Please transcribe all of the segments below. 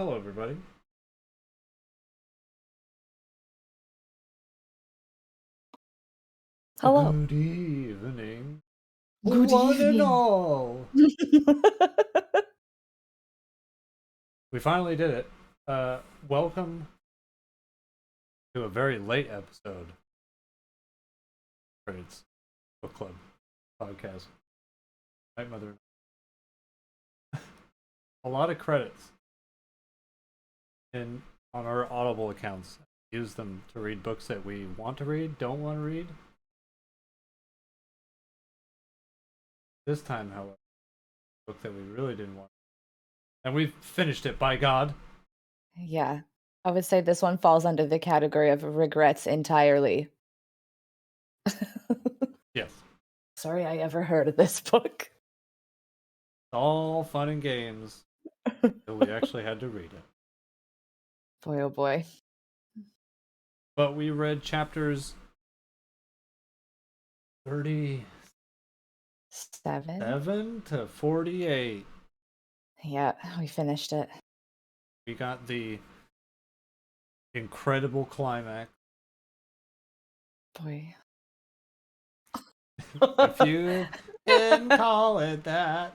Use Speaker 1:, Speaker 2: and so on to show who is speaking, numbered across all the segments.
Speaker 1: Hello, everybody.
Speaker 2: Hello.
Speaker 1: Good evening,
Speaker 2: Good
Speaker 1: one and
Speaker 2: evening.
Speaker 1: all. We finally did it. Welcome to a very late episode. It's book club podcast. Night Mother. A lot of credits in on our Audible accounts. Use them to read books that we want to read, don't want to read. This time, however, a book that we really didn't want, and we finished it. By God.
Speaker 2: Yeah. I would say this one falls under the category of regrets entirely.
Speaker 1: Yes.
Speaker 2: Sorry I ever heard of this book.
Speaker 1: All fun and games until we actually had to read it.
Speaker 2: Boy, oh boy.
Speaker 1: But we read chapters 37
Speaker 2: 7?
Speaker 1: to 48.
Speaker 2: Yeah, we finished it.
Speaker 1: We got the incredible climax.
Speaker 2: Boy.
Speaker 1: If you can call it that.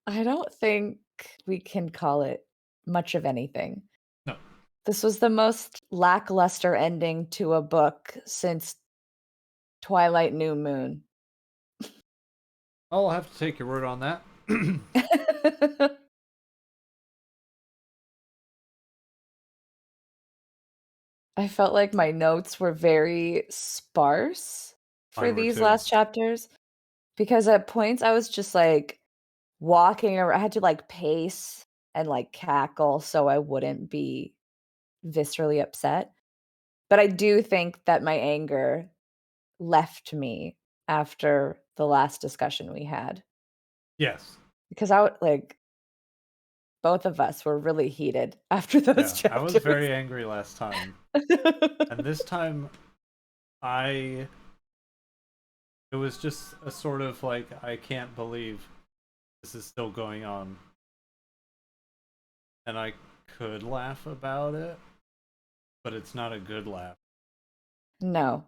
Speaker 2: I don't think we can call it much of anything.
Speaker 1: No.
Speaker 2: This was the most lackluster ending to a book since Twilight New Moon.
Speaker 1: I'll have to take your word on that.
Speaker 2: I felt like my notes were very sparse for
Speaker 1: Mine were
Speaker 2: these
Speaker 1: too.
Speaker 2: last chapters because at points I was just like walking around. I had to like pace and like cackle so I wouldn't be viscerally upset. But I do think that my anger left me after the last discussion we had
Speaker 1: Yes.
Speaker 2: because like both of us were really heated after those
Speaker 1: Yeah. I was
Speaker 2: chapters.
Speaker 1: very angry last time. And this time, I. It was just a sort of like, I can't believe this is still going on. And I could laugh about it, but it's not a good laugh.
Speaker 2: No.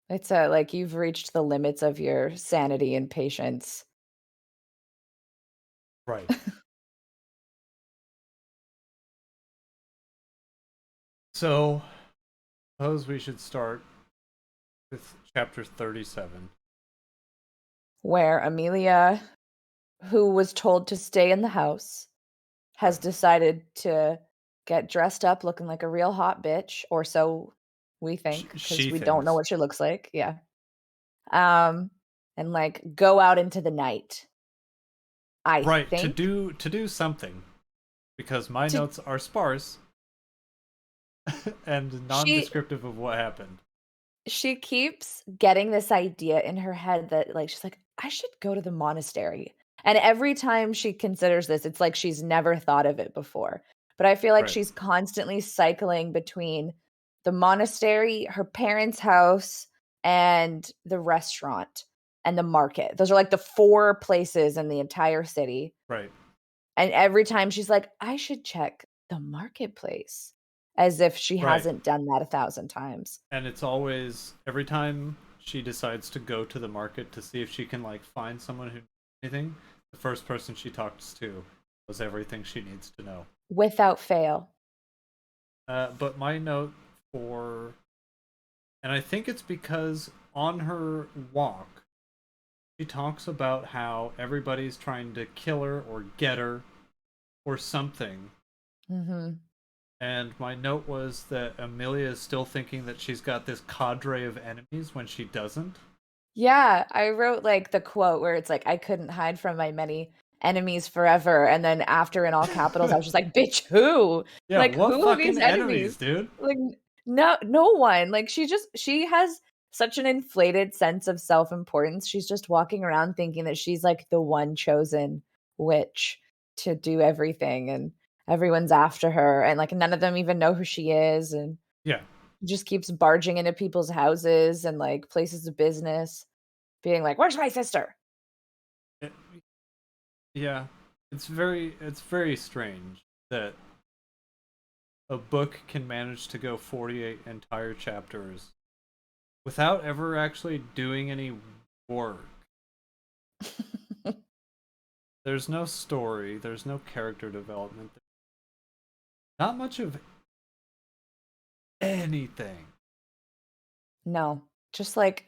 Speaker 2: It's a like you've reached the limits of your sanity and patience.
Speaker 1: Right. So, suppose we should start with chapter 37.
Speaker 2: Where Amelia, who was told to stay in the house, has
Speaker 1: Right.
Speaker 2: decided to get dressed up looking like a real hot bitch, or so we think, because
Speaker 1: She
Speaker 2: we don't know
Speaker 1: thinks.
Speaker 2: what she looks like. Yeah. Um, and like go out into the night. I
Speaker 1: Right, to
Speaker 2: think
Speaker 1: do something. Because my
Speaker 2: to
Speaker 1: notes are sparse and
Speaker 2: she
Speaker 1: non-descriptive of what happened.
Speaker 2: she keeps getting this idea in her head that like she's like, I should go to the monastery. And every time she considers this, it's like she's never thought of it before. But I feel like
Speaker 1: Right.
Speaker 2: she's constantly cycling between the monastery, her parents' house, and the restaurant and the market. Those are like the four places in the entire city.
Speaker 1: Right.
Speaker 2: And every time she's like, I should check the marketplace, as if she
Speaker 1: Right.
Speaker 2: hasn't done that 1,000 times.
Speaker 1: And it's always every time she decides to go to the market to see if she can like find someone who knows anything, the first person she talks to knows everything she needs to know.
Speaker 2: Without fail.
Speaker 1: But my note for, and I think it's because on her walk, she talks about how everybody's trying to kill her or get her or something.
Speaker 2: Mhm.
Speaker 1: And my note was that Amelia is still thinking that she's got this cadre of enemies when she doesn't.
Speaker 2: Yeah, I wrote, like, the quote where it's like, "I couldn't hide from my many enemies forever," and then after in all capitals, I was just like, "Bitch, who?
Speaker 1: Yeah,
Speaker 2: Like,
Speaker 1: what
Speaker 2: who are these
Speaker 1: fucking
Speaker 2: enemies?"
Speaker 1: enemies, dude?
Speaker 2: Like, no one. Like, she has such an inflated sense of self-importance. She's just walking around thinking that she's, like, the one chosen witch to do everything, and everyone's after her, and, like, none of them even know who she is, and
Speaker 1: Yeah,
Speaker 2: just keeps barging into people's houses and, like, places of business, being like, "Where's my sister?"
Speaker 1: it, yeah. It's very strange that a book can manage to go 48 entire chapters without ever actually doing any work. There's no story, there's no character development, not much of anything.
Speaker 2: No, just like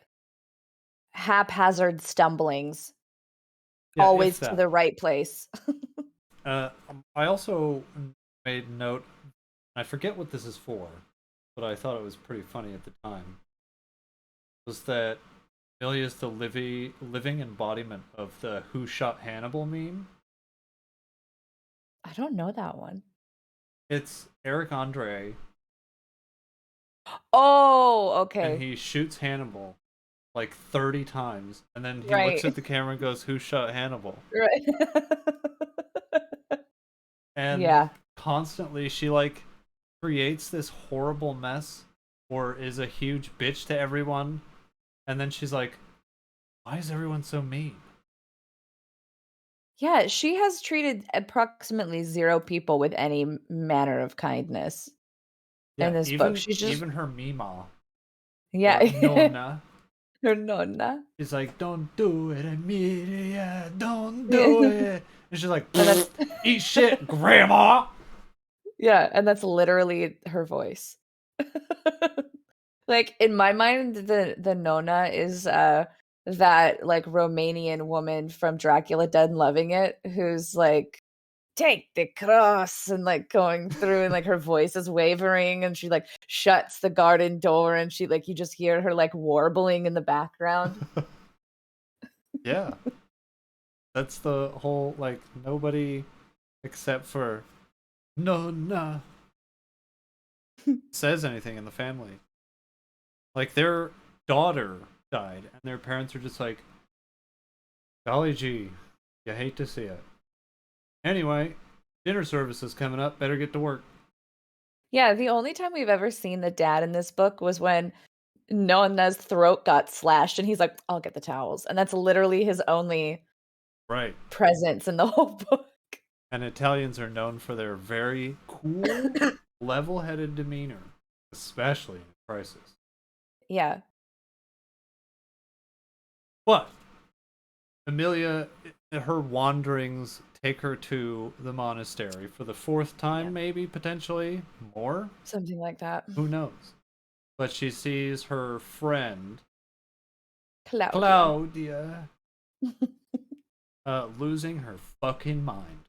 Speaker 2: haphazard stumblings,
Speaker 1: Yeah, if
Speaker 2: always to
Speaker 1: that.
Speaker 2: the right place.
Speaker 1: I also made note, I forget what this is for, but I thought it was pretty funny at the time, was that Amelia is the living embodiment of the "Who Shot Hannibal" meme.
Speaker 2: I don't know that one.
Speaker 1: It's Eric Andre,
Speaker 2: Oh,
Speaker 1: and
Speaker 2: okay.
Speaker 1: he shoots Hannibal like 30 times, and then he looks
Speaker 2: Right.
Speaker 1: at the camera and goes, "Who shot Hannibal?"
Speaker 2: Right.
Speaker 1: And
Speaker 2: Yeah.
Speaker 1: constantly she like creates this horrible mess or is a huge bitch to everyone, and then she's like, "Why is everyone so mean?"
Speaker 2: Yeah, she has treated approximately 0 people with any manner of kindness in
Speaker 1: Yeah,
Speaker 2: this book.
Speaker 1: even
Speaker 2: She's just
Speaker 1: even her Mima
Speaker 2: yeah.
Speaker 1: or Nonna.
Speaker 2: Her nonna.
Speaker 1: She's like, "Don't do it, Amelia. Don't
Speaker 2: Yeah.
Speaker 1: do it." And she's like,
Speaker 2: And that's
Speaker 1: "Eat shit, Grandma."
Speaker 2: yeah, and that's literally her voice. Like, in my mind, the nonna is, that, like, Romanian woman from Dracula Dead and Loving It, who's like, "Take the cross," and, like, going through and, like, her voice is wavering, and she, like, shuts the garden door, and she like, you just hear her, like, warbling in the background.
Speaker 1: Yeah, that's the whole like nobody except for Nonna says anything in the family. Like their daughter died, and their parents are just like, "Golly gee, you hate to see it." Anyway, dinner service is coming up. Better get to work.
Speaker 2: Yeah, the only time we've ever seen the dad in this book was when Nonna's throat got slashed, and he's like, "I'll get the towels," and that's literally his only
Speaker 1: Right.
Speaker 2: presence in the whole book.
Speaker 1: And Italians are known for their very cool, level-headed demeanor, especially in crisis.
Speaker 2: Yeah,
Speaker 1: But Amelia, her wanderings take her to the monastery for the fourth
Speaker 2: yeah,
Speaker 1: time, maybe potentially more.
Speaker 2: something like that.
Speaker 1: Who knows? But she sees her friend
Speaker 2: Claudia.
Speaker 1: Claudia losing her fucking mind.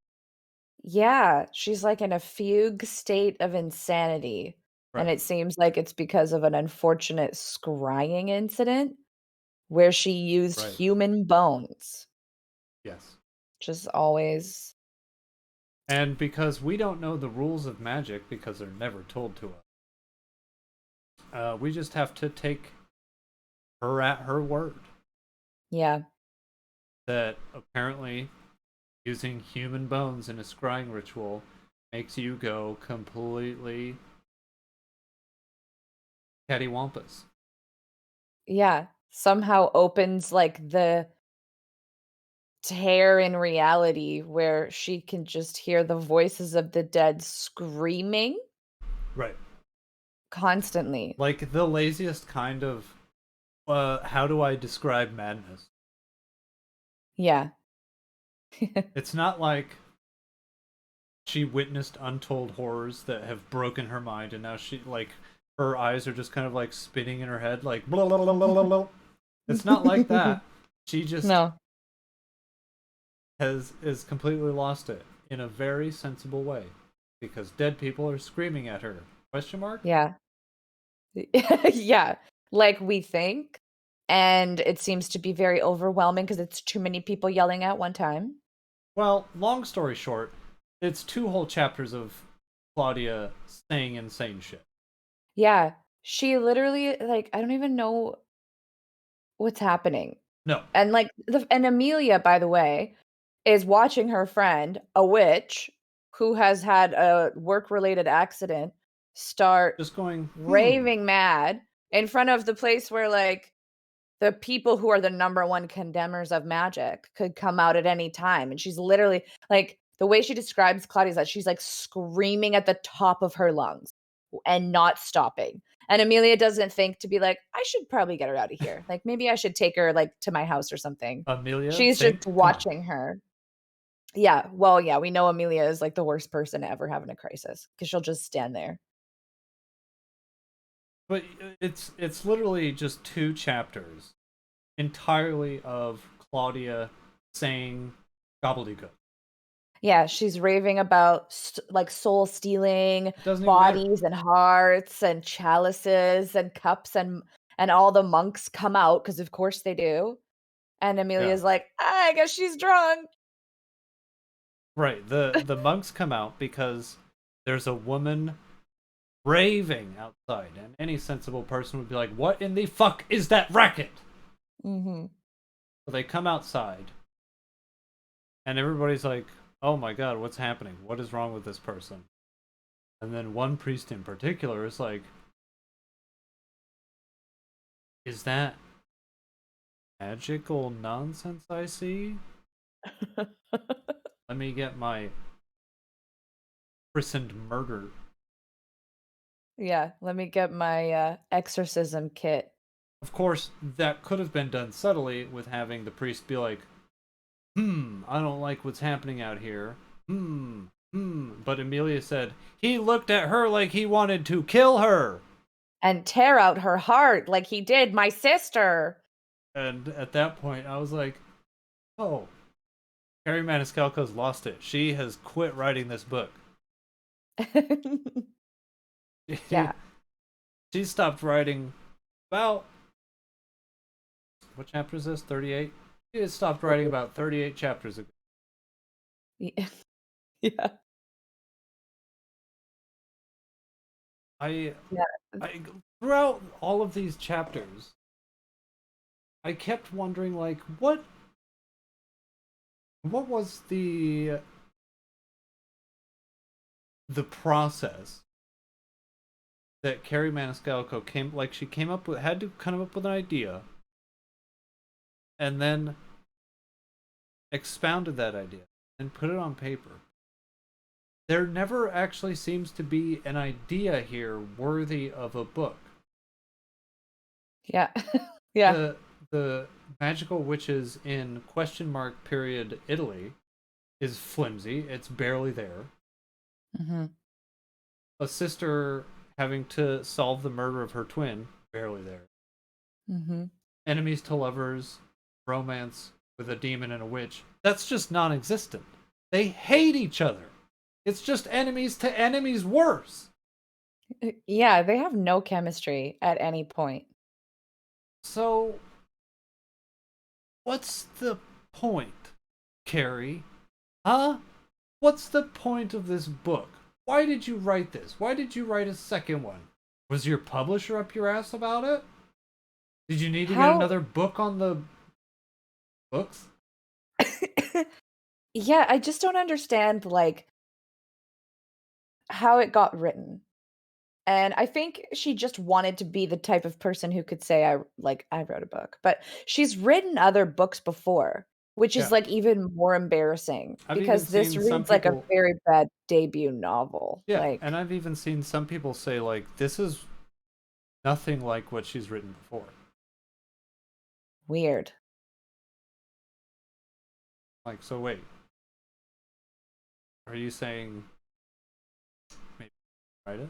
Speaker 2: Yeah, she's, like, in a fugue state of insanity, and
Speaker 1: Right.
Speaker 2: it seems like it's because of an unfortunate scrying incident where she used
Speaker 1: Right.
Speaker 2: human bones,
Speaker 1: Yes.
Speaker 2: which is always
Speaker 1: And because we don't know the rules of magic because they're never told to us, we just have to take her at her word
Speaker 2: yeah,
Speaker 1: that apparently using human bones in a scrying ritual makes you go completely cattywampus.
Speaker 2: yeah, somehow opens, like, the tear in reality where she can just hear the voices of the dead screaming
Speaker 1: Right.
Speaker 2: constantly.
Speaker 1: Like the laziest kind of how do I describe madness?
Speaker 2: Yeah.
Speaker 1: It's not like she witnessed untold horrors that have broken her mind and now she like her eyes are just kind of like spinning in her head like blah, blah, blah, blah, blah, blah. It's not like that. She just
Speaker 2: No.
Speaker 1: has is completely lost it in a very sensible way because dead people are screaming at her. Question mark?
Speaker 2: Yeah. Yeah, like we think, and it seems to be very overwhelming because it's too many people yelling at one time.
Speaker 1: Well, long story short, it's two whole chapters of Claudia saying insane shit.
Speaker 2: Yeah, she literally like, I don't even know what's happening.
Speaker 1: No,
Speaker 2: And, like, and Amelia, by the way, is watching her friend, a witch, who has had a work-related accident, start
Speaker 1: just going,
Speaker 2: raving mad in front of the place where, like, the people who are the number 1 condemners of magic could come out at any time, and she's literally like, The way she describes Claudia is that she's, like, screaming at the top of her lungs and not stopping. And Amelia doesn't think to be like, "I should probably get her out of here. Like, maybe I should take her, like, to my house or something."
Speaker 1: Amelia,
Speaker 2: She's just
Speaker 1: think, come on.
Speaker 2: watching her. Yeah, well, yeah, we know Amelia is, like, the worst person to ever have in a crisis because 'cause she'll just stand there.
Speaker 1: But it's literally just 2 chapters entirely of Claudia saying gobbledygook.
Speaker 2: Yeah, she's raving about like soul stealing,
Speaker 1: It doesn't even matter.
Speaker 2: bodies and hearts and chalices and cups and all the monks come out because of course they do. And
Speaker 1: Yeah.
Speaker 2: Amelia's like, I guess she's drunk.
Speaker 1: Right. The monks come out because there's a woman raving outside, and any sensible person would be like, "What in the fuck is that racket?"
Speaker 2: Hmm.
Speaker 1: So they come outside, and everybody's like, "Oh my god, what's happening? What is wrong with this person?" And then one priest in particular is like, "Is that magical nonsense I see? Let me get my christened murder."
Speaker 2: Yeah, let me get my exorcism kit.
Speaker 1: Of course, that could have been done subtly with having the priest be like, I don't like what's happening out here. But Amelia said, he looked at her like he wanted to kill her.
Speaker 2: And tear out her heart like he did my sister.
Speaker 1: And at that point, I was like, oh, Carrie Maniscalco's lost it. She has quit writing this book.
Speaker 2: Yeah.
Speaker 1: She stopped writing about, what chapter is this? 38? She had stopped writing about 38 chapters ago.
Speaker 2: Yeah. Yeah.
Speaker 1: I,
Speaker 2: Yeah.
Speaker 1: I throughout all of these chapters, I kept wondering, like, what was the process that Carrie Maniscalco came up with, had to come up with an idea, and then expounded that idea and put it on paper. There never actually seems to be an idea here worthy of a book.
Speaker 2: Yeah. Yeah.
Speaker 1: The magical witches in question mark period Italy is flimsy. It's barely there.
Speaker 2: Hmm.
Speaker 1: A sister having to solve the murder of her twin, barely there.
Speaker 2: Hmm.
Speaker 1: Enemies to lovers, romance with a demon and a witch, that's just non existent. They hate each other. It's just enemies to enemies worse.
Speaker 2: Yeah, they have no chemistry at any point.
Speaker 1: So, what's the point, Carrie? Huh? What's the point of this book? Why did you write this? Why did you write a second one? Was your publisher up your ass about it? Did you need to get
Speaker 2: How
Speaker 1: another book on the books?
Speaker 2: Yeah, I just don't understand, like, how it got written. And I think she just wanted to be the type of person who could say, I wrote a book." But she's written other books before, which is,
Speaker 1: Yeah.
Speaker 2: like, even more embarrassing
Speaker 1: I've even
Speaker 2: because this
Speaker 1: seen some
Speaker 2: reads like a
Speaker 1: people.
Speaker 2: very bad debut novel,
Speaker 1: Yeah, and
Speaker 2: like,
Speaker 1: I've even seen some people say, like, this is nothing like what she's written before.
Speaker 2: weird.
Speaker 1: Like, so wait, are you saying maybe write it?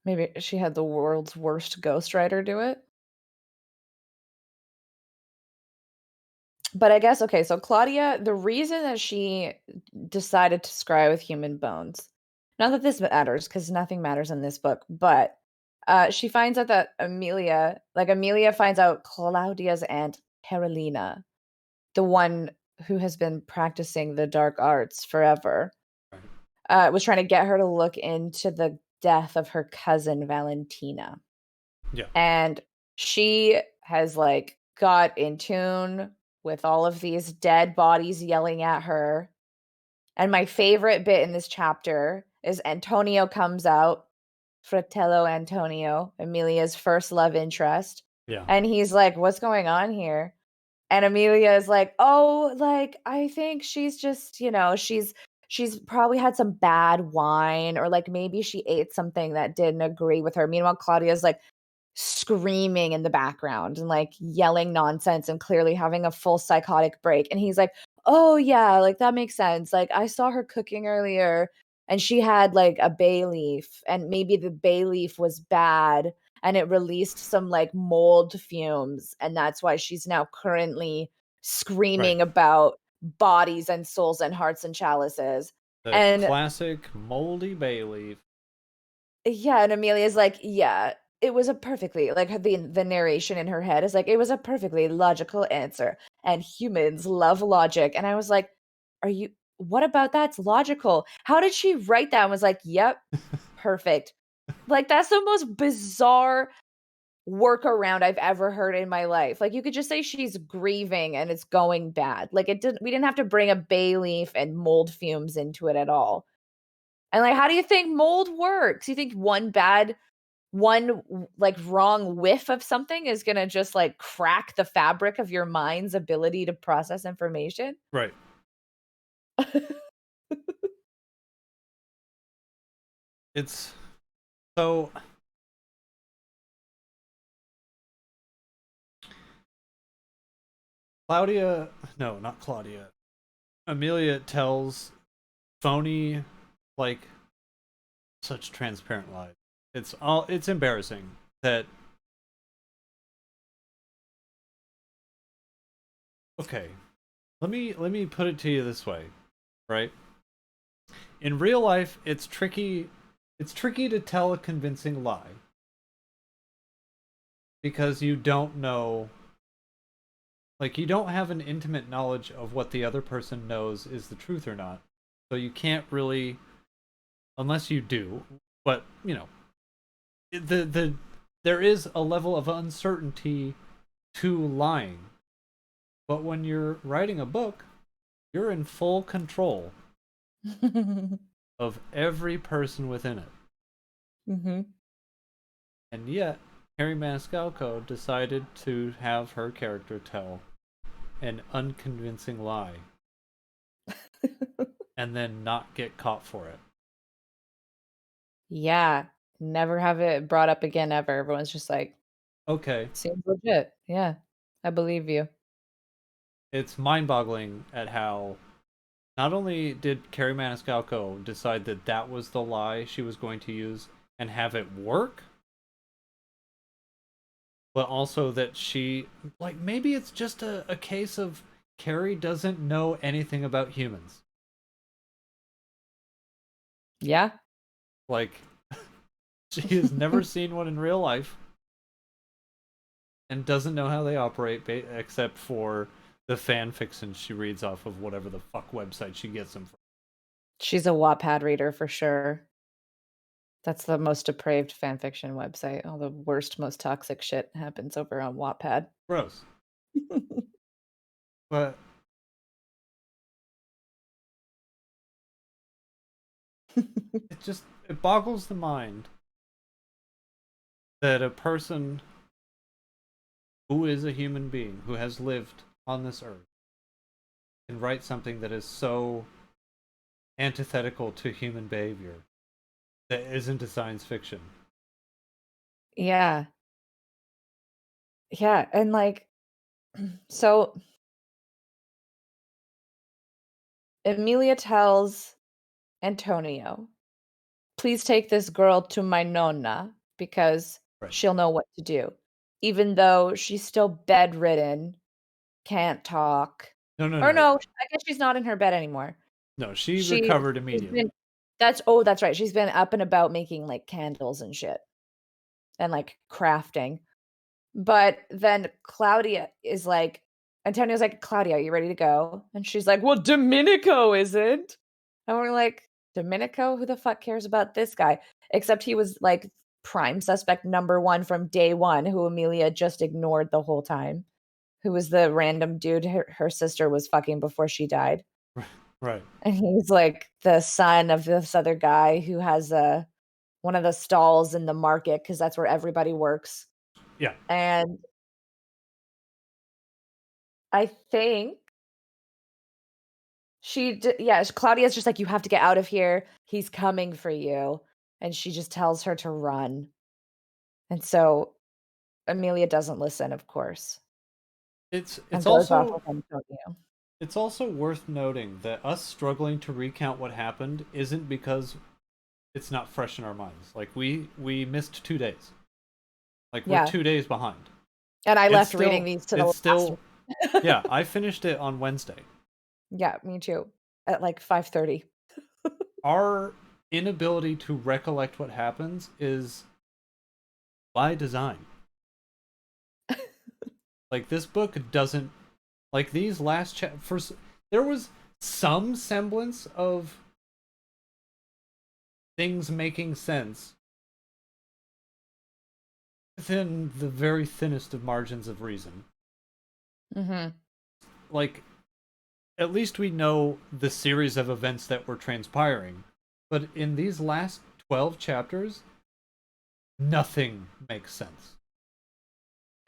Speaker 2: Maybe she had the world's worst ghostwriter do it? But I guess okay, so Claudia, the reason that she decided to scry with human bones, not that this matters because nothing matters in this book, but she finds out that Amelia finds out Claudia's aunt Carolina, the one who has been practicing the dark arts forever,
Speaker 1: Right.
Speaker 2: was trying to get her to look into the death of her cousin Valentina.
Speaker 1: Yeah.
Speaker 2: And she has, like, got in tune with all of these dead bodies yelling at her, and my favorite bit in this chapter is Antonio comes out, Fratello Antonio, Emilia's first love interest,
Speaker 1: Yeah.
Speaker 2: and he's like, "What's going on here?" And Amelia is like, "Oh, like, I think she's just, she's probably had some bad wine, or, like, maybe she ate something that didn't agree with her." Meanwhile, Claudia's, like, screaming in the background and, like, yelling nonsense and clearly having a full psychotic break, and he's like, "Oh, yeah, like, that makes sense, like, I saw her cooking earlier, and she had, like, a bay leaf, and maybe the bay leaf was bad, and it released some, like, mold fumes, and that's why she's now currently
Speaker 1: Right.
Speaker 2: screaming about bodies and souls and hearts and chalices."
Speaker 1: The
Speaker 2: And
Speaker 1: classic moldy bay leaf.
Speaker 2: yeah, and Amelia's like, "Yeah, it was a perfectly," like, the narration in her head is like, "It was a perfectly logical answer, and humans love logic." And I was like, "Are you what about that's logical?" How did she write that and was like, "Yep, perfect." Like, that's the most bizarre workaround I've ever heard in my life. Like, you could just say she's grieving and it's going bad. Like, we didn't have to bring a bay leaf and mold fumes into it at all. And, like, how do you think mold works? You think like, wrong whiff of something is gonna just, like, crack the fabric of your mind's ability to process information?
Speaker 1: Right. It's so Claudia, no, not Claudia. Amelia tells phony, like, such transparent lies. It's embarrassing that okay. Let me put it to you this way, right? In real life, it's tricky to tell a convincing lie because you don't know, like, you don't have an intimate knowledge of what the other person knows is the truth or not. So you can't really, unless you do, but the there is a level of uncertainty to lying. But when you're writing a book, you're in full control of every person within it.
Speaker 2: Mhm.
Speaker 1: And yet, Harry Maniscalco decided to have her character tell an unconvincing lie and then not get caught for it.
Speaker 2: Yeah, never have it brought up again ever. Everyone's just like,
Speaker 1: Okay,
Speaker 2: "Seems legit." Yeah, I believe you.
Speaker 1: it's mind boggling at how not only did Carrie Maniscalco decide that that was the lie she was going to use and have it work, but also that she, like, maybe it's just a case of Carrie doesn't know anything about humans.
Speaker 2: Yeah.
Speaker 1: Like, she has never seen one in real life and doesn't know how they operate except for the fan fiction she reads off of whatever the fuck website she gets them from.
Speaker 2: She's a Wattpad reader for sure. That's the most depraved fan fiction website. All the worst, most toxic shit happens over on Wattpad.
Speaker 1: Gross. But it boggles the mind that a person who is a human being who has lived on this earth can write something that is so antithetical to human behavior that isn't a science fiction.
Speaker 2: Yeah. Yeah, and, like, so Emilia tells Antonio, "Please take this girl to my nonna because
Speaker 1: Right.
Speaker 2: she'll know what to do," even though she's still bedridden, can't talk.
Speaker 1: No, no,
Speaker 2: Or
Speaker 1: no.
Speaker 2: no, I guess she's not in her bed anymore.
Speaker 1: No, she
Speaker 2: She
Speaker 1: recovered
Speaker 2: she's
Speaker 1: immediately.
Speaker 2: been that's right, she's been up and about making, like, candles and shit, and, like, crafting. But then Claudia is like Antonio's like, "Claudia, are you ready to go?" And she's like, "Well, Domenico isn't." And we're like, "Domenico? Who the fuck cares about this guy?" Except he was, like, prime suspect number 1 from day 1, who Amelia just ignored the whole time, who was the random dude her sister was fucking before she died.
Speaker 1: Right.
Speaker 2: And he's, like, the son of this other guy who has, one of the stalls in the market because that's where everybody works.
Speaker 1: Yeah.
Speaker 2: And I think yeah, Claudia's just like, "You have to get out of here. He's coming for you." And she just tells her to run. And so Amelia doesn't listen, of course,
Speaker 1: It's
Speaker 2: and
Speaker 1: it's
Speaker 2: goes off
Speaker 1: also
Speaker 2: with Antonio.
Speaker 1: it's also worth noting that us struggling to recount what happened isn't because it's not fresh in our minds. Like we missed 2 days. Like we're
Speaker 2: Yeah,
Speaker 1: 2 days behind.
Speaker 2: and I
Speaker 1: It's
Speaker 2: left reading
Speaker 1: still
Speaker 2: these to the
Speaker 1: it's
Speaker 2: last
Speaker 1: still
Speaker 2: one.
Speaker 1: yeah, I finished it on Wednesday.
Speaker 2: Yeah, me too, at, like, 5:30.
Speaker 1: Our inability to recollect what happens is by design. Like this book doesn't like these last first there was some semblance of things making sense within the very thinnest of margins of reason.
Speaker 2: Mhm.
Speaker 1: Like at least we know the series of events that were transpiring. But in these last 12 chapters, nothing makes sense.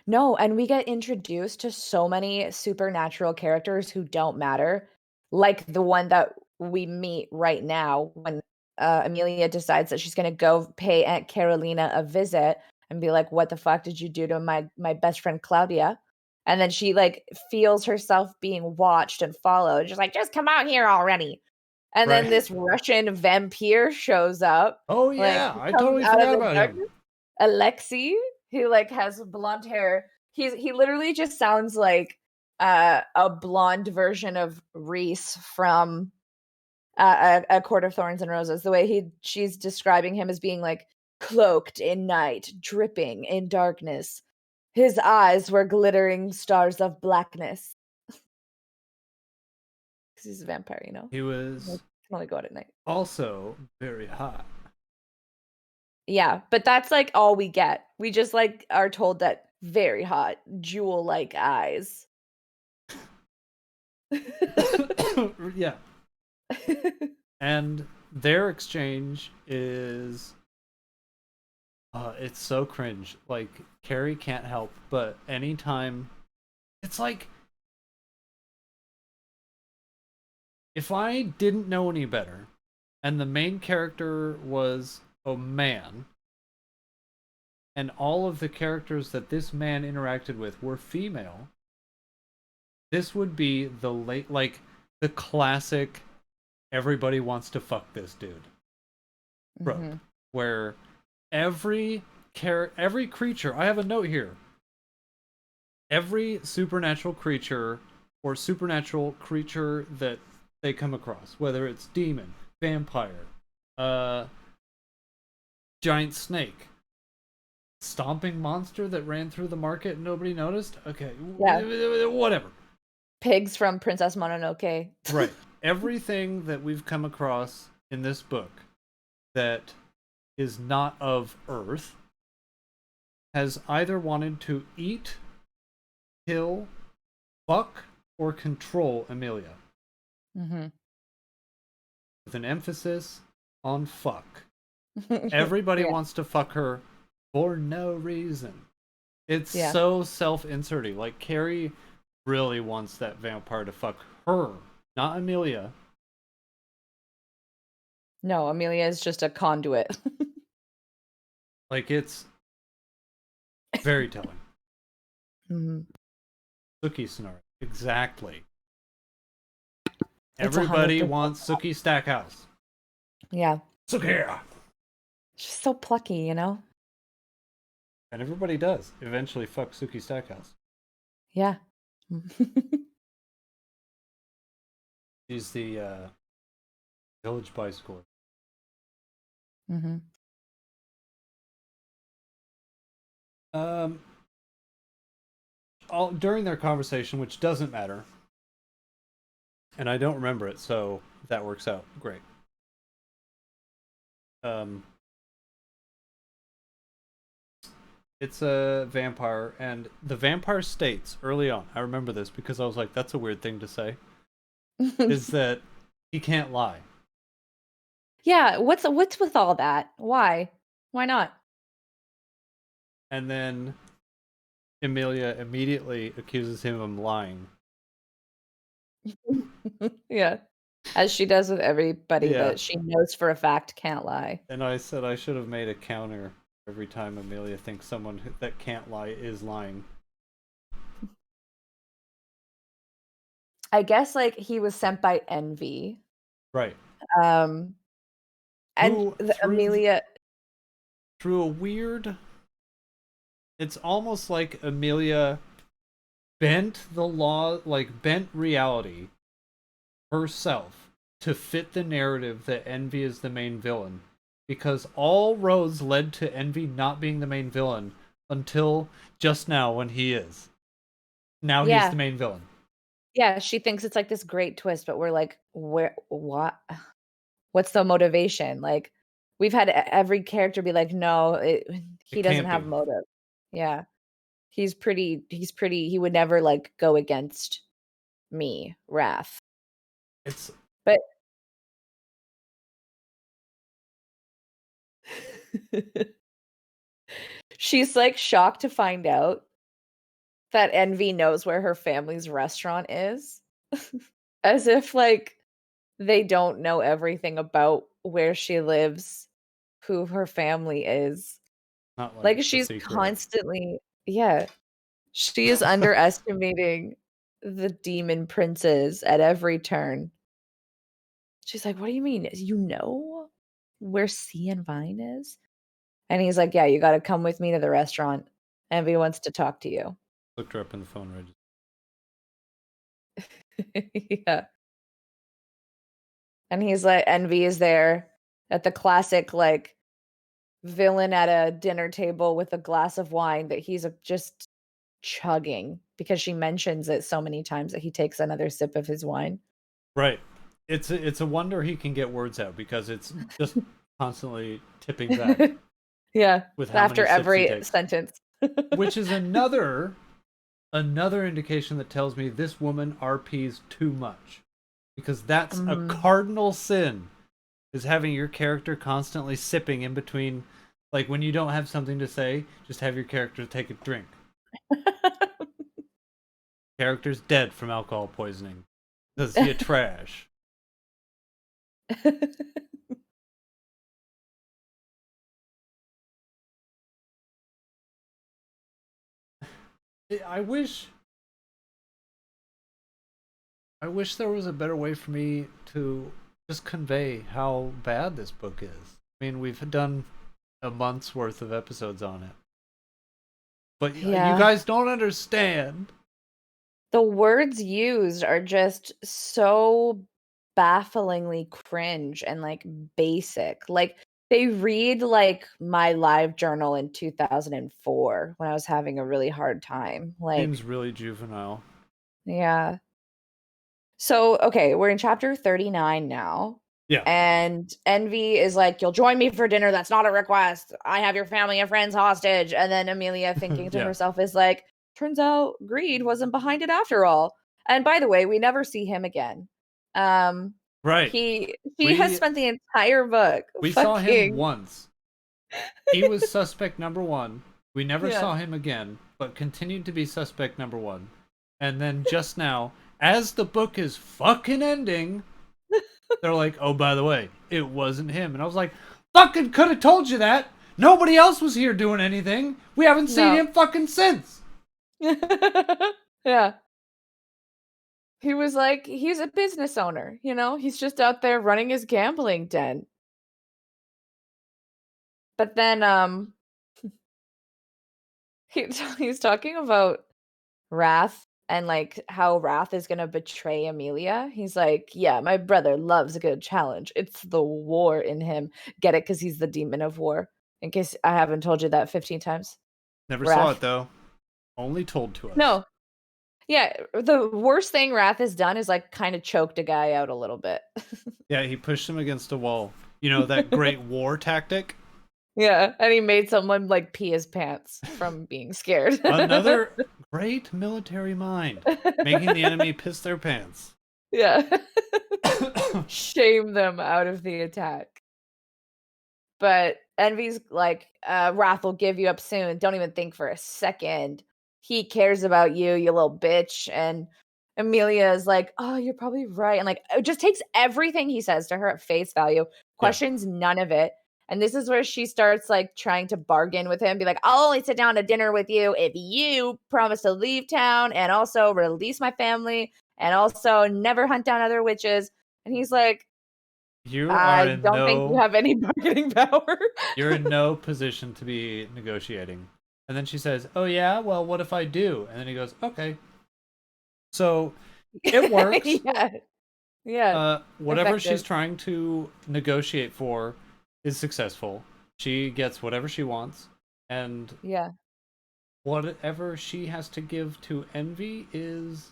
Speaker 2: No, and we get introduced to so many supernatural characters who don't matter, like the one that we meet right now when, Amelia decides that she's gonna go pay Aunt Carolina a visit and be like, "What the fuck did you do to my best friend Claudia?" And then she, like, feels herself being watched and followed, just like, "Just come out here already." And then
Speaker 1: Right.
Speaker 2: this Russian vampire shows up,
Speaker 1: Oh,
Speaker 2: like,
Speaker 1: yeah.
Speaker 2: he
Speaker 1: I
Speaker 2: comes
Speaker 1: totally
Speaker 2: out of
Speaker 1: forgot
Speaker 2: the
Speaker 1: about him.
Speaker 2: darkness. Alexei, who, like, has blonde hair. He literally just sounds like, a blonde version of Reese from, A Court of Thorns and Roses, the way she's describing him as being, like, cloaked in night, dripping in darkness. His eyes were glittering stars of blackness. 'Cause he's a vampire, you know?
Speaker 1: He
Speaker 2: Like,
Speaker 1: was
Speaker 2: can only go out at night.
Speaker 1: also very hot.
Speaker 2: Yeah, but that's, like, all we get. We just, like, are told that very hot, jewel-like eyes.
Speaker 1: Yeah. And their exchange is it's so cringe. Like Carrie can't help but anytime it's like if I didn't know any better and the main character was a man and all of the characters that this man interacted with were female, this would be the like the classic everybody wants to fuck this dude trope
Speaker 2: Mhm.
Speaker 1: where every every creature, I have a note here, every supernatural creature or supernatural creature that they come across, whether it's demon, vampire, uh giant snake, stomping monster that ran through the market and nobody noticed, okay,
Speaker 2: Yeah.
Speaker 1: whatever.
Speaker 2: Pigs from Princess Mononoke.
Speaker 1: Right. Everything that we've come across in this book that is not of Earth has either wanted to eat, kill, fuck, or control Amelia,
Speaker 2: Mhm.
Speaker 1: with an emphasis on fuck. Everybody
Speaker 2: Yeah,
Speaker 1: wants to fuck her for no reason. It's
Speaker 2: yeah.
Speaker 1: so self-inserting. Like Carrie really wants that vampire to fuck her, not Amelia.
Speaker 2: No, Amelia is just a conduit.
Speaker 1: Like it's very telling.
Speaker 2: Mhm.
Speaker 1: Suki scenario. Exactly.
Speaker 2: It's
Speaker 1: Everybody
Speaker 2: 100%.
Speaker 1: wants Suki Stackhouse.
Speaker 2: Yeah.
Speaker 1: Suki!
Speaker 2: She's so plucky, you know?
Speaker 1: And everybody does eventually fuck Suki Stackhouse.
Speaker 2: Yeah.
Speaker 1: She's the village bicycle.
Speaker 2: Mhm.
Speaker 1: Um, all during their conversation, which doesn't matter, and I don't remember it, so that works out great. Um, it's a vampire, and the vampire states early on. I remember this because I was like, "That's a weird thing to say." Is that he can't lie,
Speaker 2: Yeah, what's with all that? Why? Why not?
Speaker 1: and then Emilia immediately accuses him of lying
Speaker 2: Yeah. As she does with everybody
Speaker 1: Yeah.
Speaker 2: that she knows for a fact can't lie.
Speaker 1: And I said I should have made a counter every time Amelia thinks someone that can't lie is lying.
Speaker 2: I guess, like, he was sent by Envy.
Speaker 1: Right.
Speaker 2: Um, and
Speaker 1: Who
Speaker 2: the Amelia
Speaker 1: through a weird, it's almost like Amelia bent the law, like bent reality herself to fit the narrative that Envy is the main villain. Because all roads led to Envy not being the main villain until just now when he is. Now he's the
Speaker 2: Yeah.
Speaker 1: main villain.
Speaker 2: Yeah, she thinks it's, like, this great twist, but we're like, "Where what? What's the motivation?" Like, we've had every character be like, "No, he
Speaker 1: It
Speaker 2: doesn't
Speaker 1: can't
Speaker 2: have
Speaker 1: be.
Speaker 2: motive." Yeah. He's pretty he would never, like, go against me, Wrath.
Speaker 1: It's
Speaker 2: But she's, like, shocked to find out that Envy knows where her family's restaurant is. As if, like, they don't know everything about where she lives, who her family is.
Speaker 1: not like
Speaker 2: Like,
Speaker 1: it's a
Speaker 2: she's
Speaker 1: secret.
Speaker 2: constantly yeah, she is underestimating the demon princes at every turn. She's like, "What do you mean? You know where Sea and Vine is?" And he's like, "Yeah, you gotta come with me to the restaurant. Envy wants to talk to you."
Speaker 1: Looked her up in the phone register.
Speaker 2: Yeah. And he's like Envy is there at the classic, like, villain at a dinner table with a glass of wine that he's, just chugging because she mentions it so many times that he takes another sip of his wine.
Speaker 1: Right. It's a wonder he can get words out because it's just constantly tipping back
Speaker 2: Yeah,
Speaker 1: with how many
Speaker 2: after
Speaker 1: sips he
Speaker 2: every
Speaker 1: takes.
Speaker 2: sentence.
Speaker 1: Which is another indication that tells me this woman RPs too much. Because that's a
Speaker 2: Mhm.
Speaker 1: cardinal sin, is having your character constantly sipping in between, like when you don't have something to say, just have your character take a drink. Character's dead from alcohol poisoning. Because he a trash. I wish there was a better way for me to just convey how bad this book is. I mean, we've done a month's worth of episodes on it. But you
Speaker 2: Yeah.
Speaker 1: guys don't understand.
Speaker 2: The words used are just so bafflingly cringe and, like, basic. Like, they read like my live journal in 2004 when I was having a really hard time.
Speaker 1: Seems
Speaker 2: Like,
Speaker 1: really juvenile.
Speaker 2: yeah. So, okay, we're in chapter 39 now.
Speaker 1: Yeah.
Speaker 2: And Envy is like, "You'll join me for dinner. That's not a request. I have your family and friends hostage." And then Amelia, thinking to
Speaker 1: Yeah.
Speaker 2: herself, is like, "Turns out greed wasn't behind it after all." And by the way, we never see him again. Um,
Speaker 1: Right.
Speaker 2: he has
Speaker 1: We
Speaker 2: spent the entire book
Speaker 1: we saw him
Speaker 2: fucking
Speaker 1: once. He was suspect number 1. We never
Speaker 2: yeah.
Speaker 1: saw him again, but continued to be suspect number 1. And then just now, as the book is fucking ending, they're like, "Oh, by the way, it wasn't him." And I was like, "Fucking could have told you that. Nobody else was here doing anything. We haven't seen
Speaker 2: No.
Speaker 1: him fucking since."
Speaker 2: Yeah. He was like, he's a business owner, you know? He's just out there running his gambling den. But then, he's talking about Wrath and, like, how Wrath is gonna betray Amelia. He's like, "Yeah, my brother loves a good challenge. It's the war in him." Get it? Because he's the demon of war. In case I haven't told you that 15 times.
Speaker 1: Never saw it
Speaker 2: Wrath.
Speaker 1: though. Only told to us.
Speaker 2: No. Yeah, the worst thing Wrath has done is, like, kinda choked a guy out a little bit.
Speaker 1: Yeah, he pushed him against a wall. You know, that great war tactic?
Speaker 2: Yeah, and he made someone, like, pee his pants from being scared.
Speaker 1: Another great military mind. Making the enemy piss their pants.
Speaker 2: Yeah. Shame them out of the attack. But Envy's like, "Wrath will give you up soon. Don't even think for a second. He cares about you, you little bitch." And Amelia is like, "Oh, you're probably right," and, like, just takes everything he says to her at face value,
Speaker 1: Yeah.
Speaker 2: questions none of it, and this is where she starts, like, trying to bargain with him, be like, "I'll only sit down to dinner with you if you promise to leave town and also release my family and also never hunt down other witches," and he's like,
Speaker 1: You are
Speaker 2: "I
Speaker 1: in
Speaker 2: don't think you
Speaker 1: no
Speaker 2: have any bargaining power."
Speaker 1: you're in no position to be negotiating. And then she says, "Oh yeah, well what if I do?" And then he goes, "Okay." So it works.
Speaker 2: Yeah, yeah,
Speaker 1: Whatever she's
Speaker 2: effective.
Speaker 1: trying to negotiate for is successful. She gets whatever she wants, and
Speaker 2: Yeah.
Speaker 1: whatever she has to give to Envy is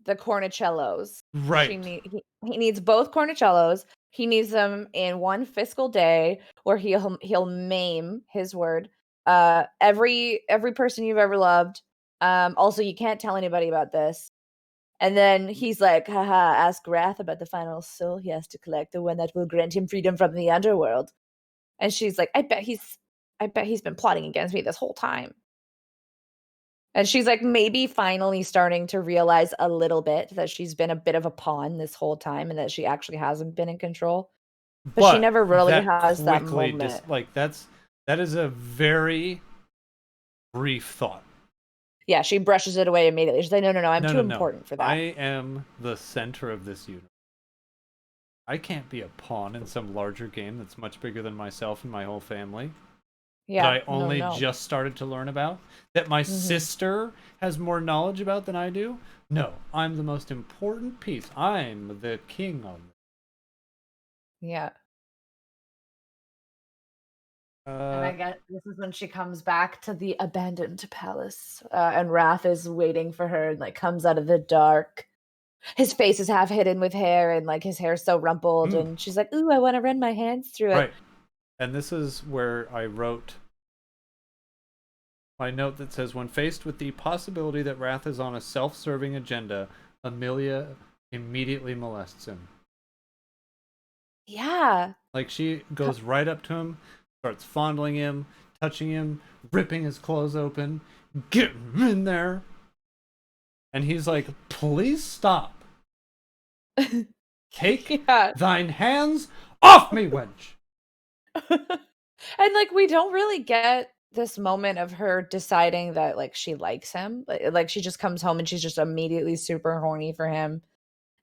Speaker 2: The cornicellos. She
Speaker 1: right.
Speaker 2: need he needs both cornicellos. He needs them in one fiscal day, or he'll maim his word. Every person you've ever loved. Also, you can't tell anybody about this. And then he's like, haha, ask Wrath about the final soul he has to collect, the one that will grant him freedom from the underworld. And she's like, I bet he's been plotting against me this whole time. And she's, like, maybe finally starting to realize a little bit that she's been a bit of a pawn this whole time and that she actually hasn't been in control, but she
Speaker 1: But
Speaker 2: never really
Speaker 1: that
Speaker 2: has that
Speaker 1: quickly
Speaker 2: moment.
Speaker 1: that is a very brief thought.
Speaker 2: Yeah, she brushes it away immediately. She's like, "No, no, no, I'm
Speaker 1: No,
Speaker 2: too
Speaker 1: no, no.
Speaker 2: important for
Speaker 1: I
Speaker 2: that."
Speaker 1: am the center of this universe. I can't be a pawn in some larger game that's much bigger than myself and my whole family. That
Speaker 2: Yeah,
Speaker 1: I
Speaker 2: no,
Speaker 1: only
Speaker 2: no.
Speaker 1: just started to learn about, that my
Speaker 2: Mhm.
Speaker 1: sister has more knowledge about than I do. No, I'm the most important piece. I'm the king on
Speaker 2: Yeah.
Speaker 1: this.
Speaker 2: And I guess this is when she comes back to the abandoned palace, and Wrath is waiting for her and, like, comes out of the dark. His face is half hidden with hair, and, like, his hair's so rumpled,
Speaker 1: Mm,
Speaker 2: and she's like, "Ooh, I wanna run my hands through it."
Speaker 1: right. And this is where I wrote my note that says, when faced with the possibility that Wrath is on a self-serving agenda, Amelia immediately molests him.
Speaker 2: Yeah.
Speaker 1: Like, she goes right up to him, starts fondling him, touching him, ripping his clothes open, get him in there. And he's like, please stop. Take
Speaker 2: Yeah.
Speaker 1: thine hands off me, wench.
Speaker 2: And, like, we don't really get this moment of her deciding that, like, she likes him. Like, she just comes home and she's just immediately super horny for him.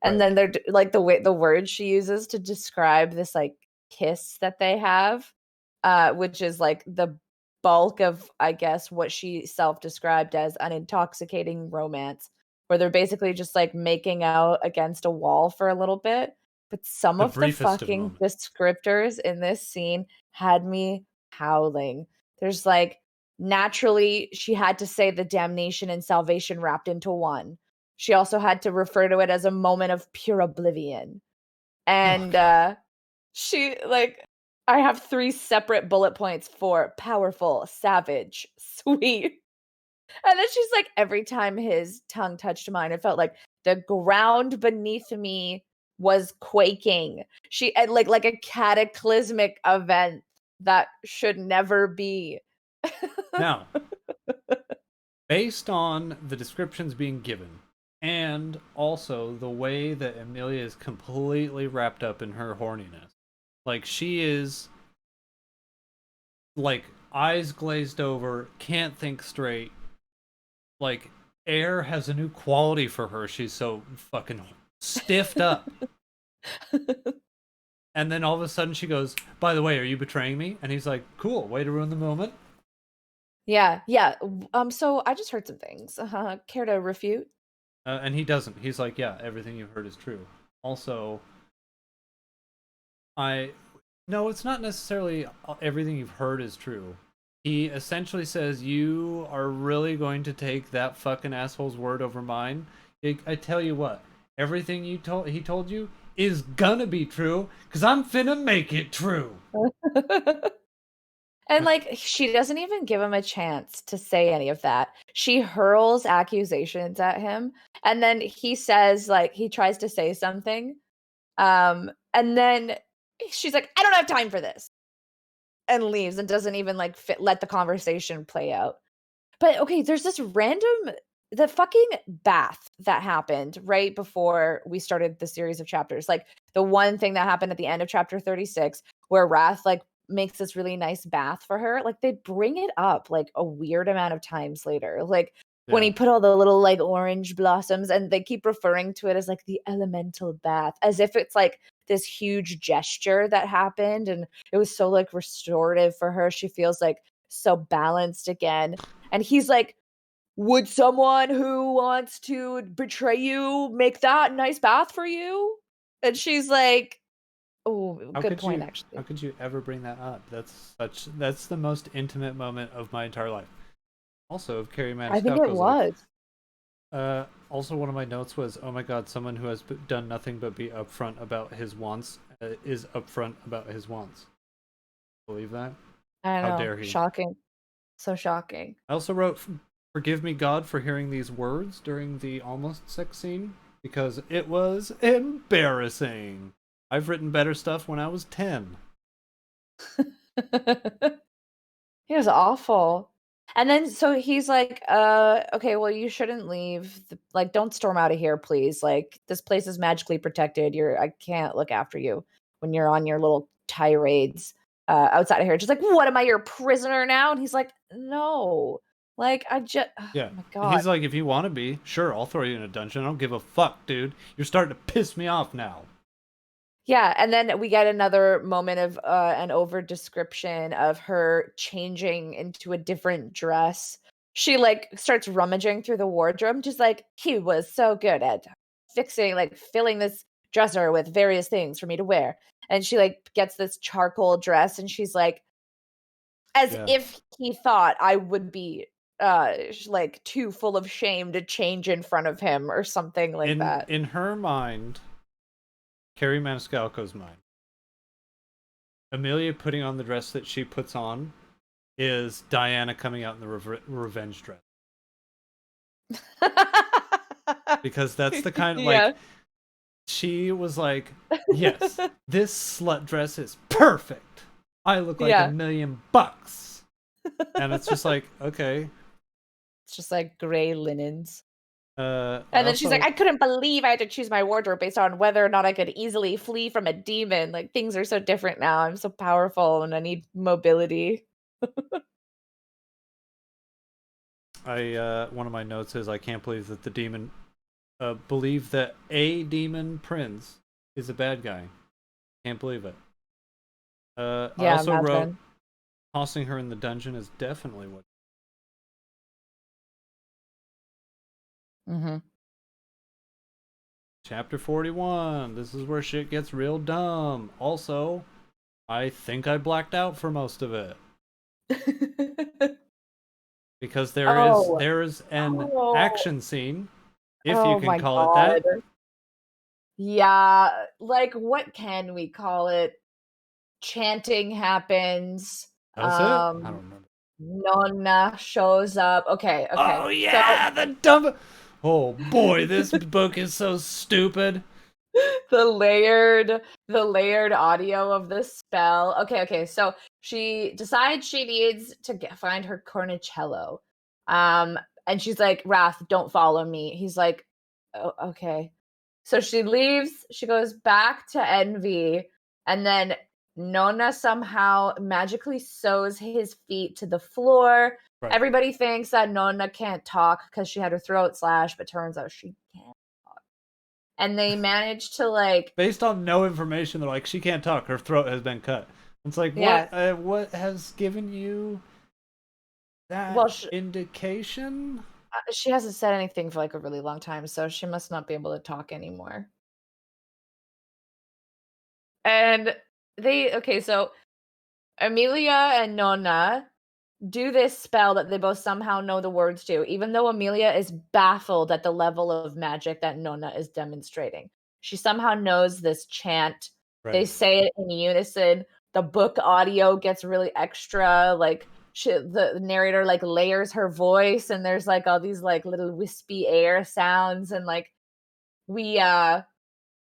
Speaker 2: And
Speaker 1: Right.
Speaker 2: then they're like, the words she uses to describe this, like, kiss that they have, which is, like, the bulk of, I guess, what she self-described as an intoxicating romance, where they're basically just, like, making out against a wall for a little bit, but some
Speaker 1: The
Speaker 2: of the
Speaker 1: briefest of
Speaker 2: fucking
Speaker 1: moments.
Speaker 2: descriptors in this scene had me howling. There's, like, naturally, she had to say the damnation and salvation wrapped into one. She also had to refer to it as a moment of pure oblivion.
Speaker 1: Oh,
Speaker 2: And,
Speaker 1: God.
Speaker 2: she like, I have 3 separate bullet points for powerful, savage, sweet. And then she's like, "Every time his tongue touched mine, it felt like the ground beneath me was quaking." She like a cataclysmic event that should never be.
Speaker 1: Now, based on the descriptions being given, and also the way that Amelia is completely wrapped up in her horniness, like, she is, like, eyes glazed over, can't think straight, like, air has a new quality for her. She's so fucking stiffed up. And then all of a sudden she goes, by the way, are you betraying me? And he's like, cool, way to ruin the moment.
Speaker 2: Yeah, yeah, so I just heard some things. Care to refute?
Speaker 1: And he doesn't. He's like, yeah, everything you've heard is true. Also, I no, it's not necessarily everything you've heard is true. He essentially says, you are really going to take that fucking asshole's word over mine? I tell you what, everything he told you is gonna be true, because I'm finna make it true.
Speaker 2: And, like, she doesn't even give him a chance to say any of that. She hurls accusations at him, and then he says, like he tries to say something, and then she's like, "I don't have time for this," and leaves and doesn't even, like, let the conversation play out. But, okay, there's this random the fucking bath that happened right before we started the series of chapters, like the one thing that happened at the end of chapter 36 where Wrath like makes this really nice bath for her, like they bring it up like a weird amount of times later. Like when
Speaker 1: Yeah.
Speaker 2: he put all the little like orange blossoms, and they keep referring to it as like the elemental bath, as if it's like this huge gesture that happened and it was so like restorative for her. She feels like so balanced again. And he's like, would someone who wants to betray you make that nice bath for you? And she's like, oh, good point,
Speaker 1: How
Speaker 2: actually.
Speaker 1: could you ever bring that up? That's the most intimate moment of my entire life. Also, of Carrie
Speaker 2: I think it
Speaker 1: Maniscalco's life.
Speaker 2: was.
Speaker 1: Also, one of my notes was, "Oh my God, someone who has done nothing but be upfront about his wants is upfront about his wants." Believe that?
Speaker 2: I
Speaker 1: How
Speaker 2: know.
Speaker 1: dare he?
Speaker 2: Shocking. So shocking.
Speaker 1: I also wrote, "Forgive me, God, for hearing these words during the almost sex scene because it was embarrassing." I've written better stuff when I was 10.
Speaker 2: He was awful. And then so he's like, okay, well, you shouldn't leave. Like, don't storm out of here, please. Like, this place is magically protected. I can't look after you when you're on your little tirades outside of here." Just like, what am I, your prisoner now? And he's like, no. Like, oh
Speaker 1: Yeah.
Speaker 2: my God.
Speaker 1: He's like, if you want to be, sure, I'll throw you in a dungeon. I don't give a fuck, dude. You're starting to piss me off now.
Speaker 2: Yeah, and then we get another moment of an over description of her changing into a different dress. She like starts rummaging through the wardrobe, just like he was so good at fixing, like filling this dresser with various things for me to wear. And she like gets this charcoal dress, and she's like, as
Speaker 1: Yeah.
Speaker 2: if he thought I would be like too full of shame to change in front of him or something like that.
Speaker 1: In her mind, Carrie Maniscalco's mind, Amelia putting on the dress that she puts on is Diana coming out in the revenge dress. Because that's the kind of
Speaker 2: Yeah.
Speaker 1: like, she was like, yes, this slut dress is perfect. I look like
Speaker 2: Yeah.
Speaker 1: $1,000,000. And it's just like, okay.
Speaker 2: It's just like gray linens.
Speaker 1: I
Speaker 2: And then she's like,
Speaker 1: also,
Speaker 2: I couldn't believe I had to choose my wardrobe based on whether or not I could easily flee from a demon. Like things are so different now. I'm so powerful and I need mobility.
Speaker 1: one of my notes is, I can't believe that the demon, believe that a demon prince is a bad guy. Can't believe it. I
Speaker 2: Yeah,
Speaker 1: also wrote,
Speaker 2: imagine.
Speaker 1: tossing her in the dungeon is definitely what.
Speaker 2: Hmm.
Speaker 1: Chapter 41. This is where shit gets real dumb. Also, I think I blacked out for most of it because
Speaker 2: Oh,
Speaker 1: there is an
Speaker 2: oh,
Speaker 1: action scene, if you
Speaker 2: oh
Speaker 1: can
Speaker 2: my
Speaker 1: call it that.
Speaker 2: God. Yeah, like what can we call it? Chanting happens.
Speaker 1: Does it? I don't remember.
Speaker 2: Nonna shows up. Okay,
Speaker 1: Oh
Speaker 2: okay. So
Speaker 1: yeah, the dumb. Oh boy, this book is so stupid.
Speaker 2: the layered audio of the spell. Okay, okay. So she decides she needs to find her cornicello. And she's like, Wrath, don't follow me. He's like, oh, okay. So she leaves, she goes back to Envy, and then Nona somehow magically sews his feet to the floor.
Speaker 1: Right.
Speaker 2: Everybody thinks that Nona can't talk because she had her throat slashed, but turns out she can. And they managed to like,
Speaker 1: Based on no information, they're like, she can't talk. Her throat has been cut. It's like,
Speaker 2: yeah.
Speaker 1: what has given you that
Speaker 2: Well,
Speaker 1: indication?
Speaker 2: she hasn't said anything for like a really long time, so she must not be able to talk anymore. And okay, so Amelia and Nona do this spell that they both somehow know the words to, even though Amelia is baffled at the level of magic that Nona is demonstrating. She somehow knows this chant. They
Speaker 1: Right.
Speaker 2: say it in unison. The book audio gets really extra. Like the narrator like layers her voice, and there's like all these like little wispy air sounds, and like we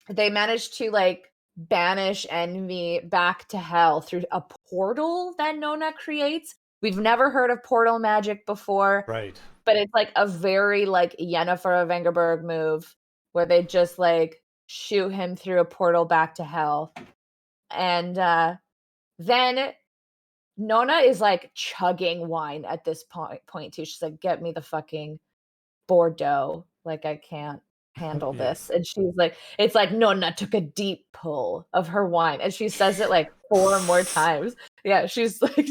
Speaker 2: they managed to like banish Envy back to hell through a portal that Nona creates. We've never heard of portal magic before.
Speaker 1: Right.
Speaker 2: but it's like a very like Yennefer Vengerberg move where they just like shoot him through a portal back to hell. And then Nona is like chugging wine at this point too. She's like, "Get me the fucking Bordeaux. Like I can't handle
Speaker 1: Yeah.
Speaker 2: this." And she's like, it's like Nona took a deep pull of her wine, and she says it like 4 more times. Yeah, she's like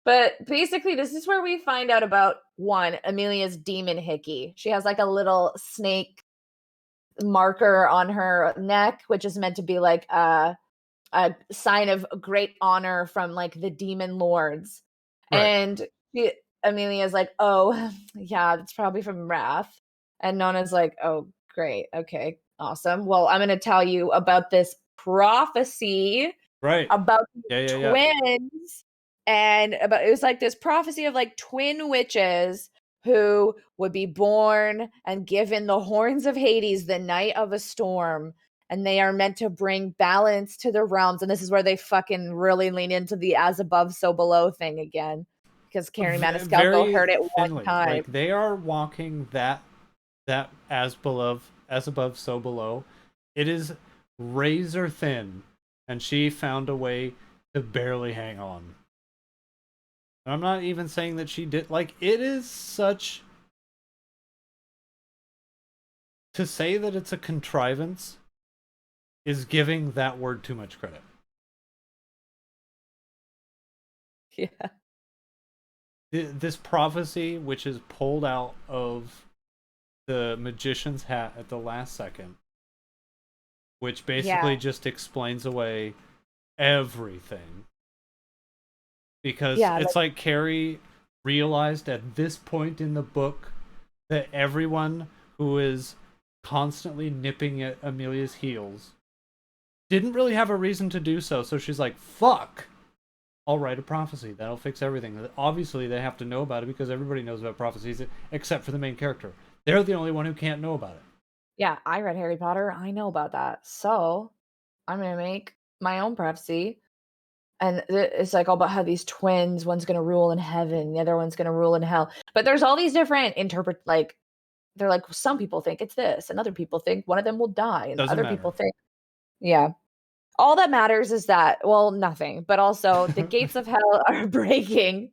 Speaker 2: But basically, this is where we find out about one, Amelia's demon hickey. She has like a little snake marker on her neck, which is meant to be like a sign of great honor from like the demon lords.
Speaker 1: Right.
Speaker 2: And Amelia's like, "Oh, yeah, that's probably from Wrath." And Nona's like, "Oh, great. Okay, awesome. Well, I'm going to tell you about this prophecy
Speaker 1: Right.
Speaker 2: about
Speaker 1: Yeah.
Speaker 2: twins, and about it was like this prophecy of like twin witches who would be born and given the horns of Hades the night of a storm, and they are meant to bring balance to the realms. And this is where they fucking really lean into the as above so below thing again, because Carrie Maniscalco
Speaker 1: Very
Speaker 2: heard it one
Speaker 1: thinly.
Speaker 2: time.
Speaker 1: Like they are walking that as above so below. It is razor thin, and she found a way to barely hang on. And I'm not even saying that she did. Like it is such, to say that it's a contrivance is giving that word too much credit.
Speaker 2: Yeah.
Speaker 1: This prophecy, which is pulled out of the magician's hat at the last second, which basically
Speaker 2: Yeah.
Speaker 1: just explains away everything. Because
Speaker 2: Yeah.
Speaker 1: it's like Carrie realized at this point in the book that everyone who is constantly nipping at Amelia's heels didn't really have a reason to do so. So she's like, fuck, I'll write a prophecy. That'll fix everything. Obviously, they have to know about it because everybody knows about prophecies except for the main character. They're the only one who can't know about it.
Speaker 2: Yeah, I read Harry Potter. I know about that. So I'm going to make my own prophecy. And it's like all about how these twins, one's going to rule in heaven, the other one's going to rule in hell. But there's all these different like, they're like, some people think it's this, and other people think one of them will die, and
Speaker 1: Doesn't
Speaker 2: other
Speaker 1: matter.
Speaker 2: people think, yeah. All that matters is that, well, nothing, but also the gates of hell are breaking.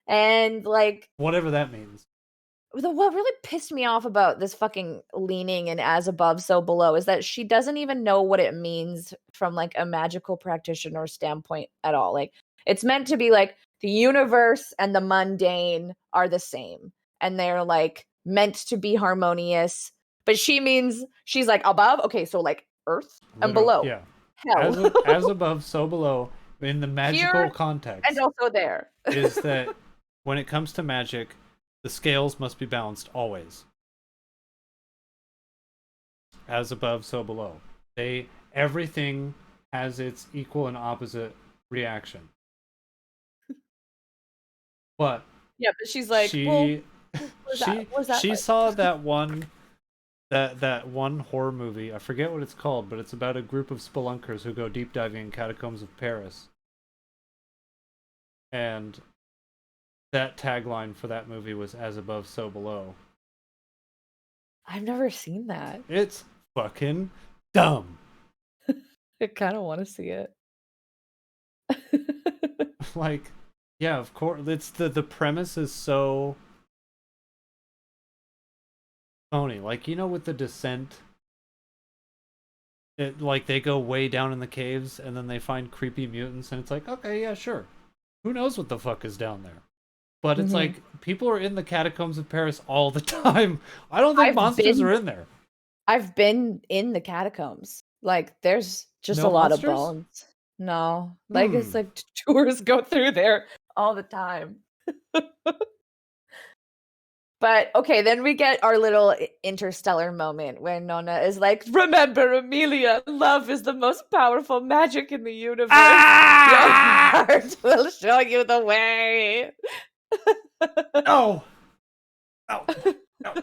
Speaker 2: And like,
Speaker 1: Whatever that means.
Speaker 2: what really pissed me off about this fucking leaning and as above so below is that she doesn't even know what it means from like a magical practitioner standpoint at all. Like it's meant to be like the universe and the mundane are the same, and they're like meant to be harmonious, but she's like above, okay, so like earth, and
Speaker 1: Literally,
Speaker 2: below
Speaker 1: yeah.
Speaker 2: hell.
Speaker 1: As above, so below. In the magical
Speaker 2: Here and
Speaker 1: context,
Speaker 2: also there.
Speaker 1: is that when it comes to magic, the scales must be balanced always. As above, so below. Everything has its equal and opposite reaction. But
Speaker 2: Yeah, but she's like, well,
Speaker 1: she
Speaker 2: what was that
Speaker 1: she
Speaker 2: like?
Speaker 1: saw that one horror movie. I forget what it's called, but it's about a group of spelunkers who go deep diving in catacombs of Paris. And that tagline for that movie was "As above, so below."
Speaker 2: I've never seen that.
Speaker 1: It's fucking dumb.
Speaker 2: I kind of want to see it.
Speaker 1: Like, yeah, of course. It's the premise is so phony. Like, you know, with the Descent, like they go way down in the caves and then they find creepy mutants, and it's like, okay, yeah, sure. Who knows what the fuck is down there? But it's
Speaker 2: Mhm.
Speaker 1: like people are in the catacombs of Paris all the time. I don't think
Speaker 2: I've
Speaker 1: monsters
Speaker 2: been
Speaker 1: are in there.
Speaker 2: I've been in the catacombs. Like there's just a
Speaker 1: No
Speaker 2: lot of
Speaker 1: monsters?
Speaker 2: bones. No. Like it's
Speaker 1: Hmm.
Speaker 2: like tours go through there all the time. But okay, then we get our little interstellar moment where Nona is like, "Remember, Amelia, love is the most powerful magic in the universe. Your
Speaker 1: Ah!
Speaker 2: heart will show you the way."
Speaker 1: No! No! No!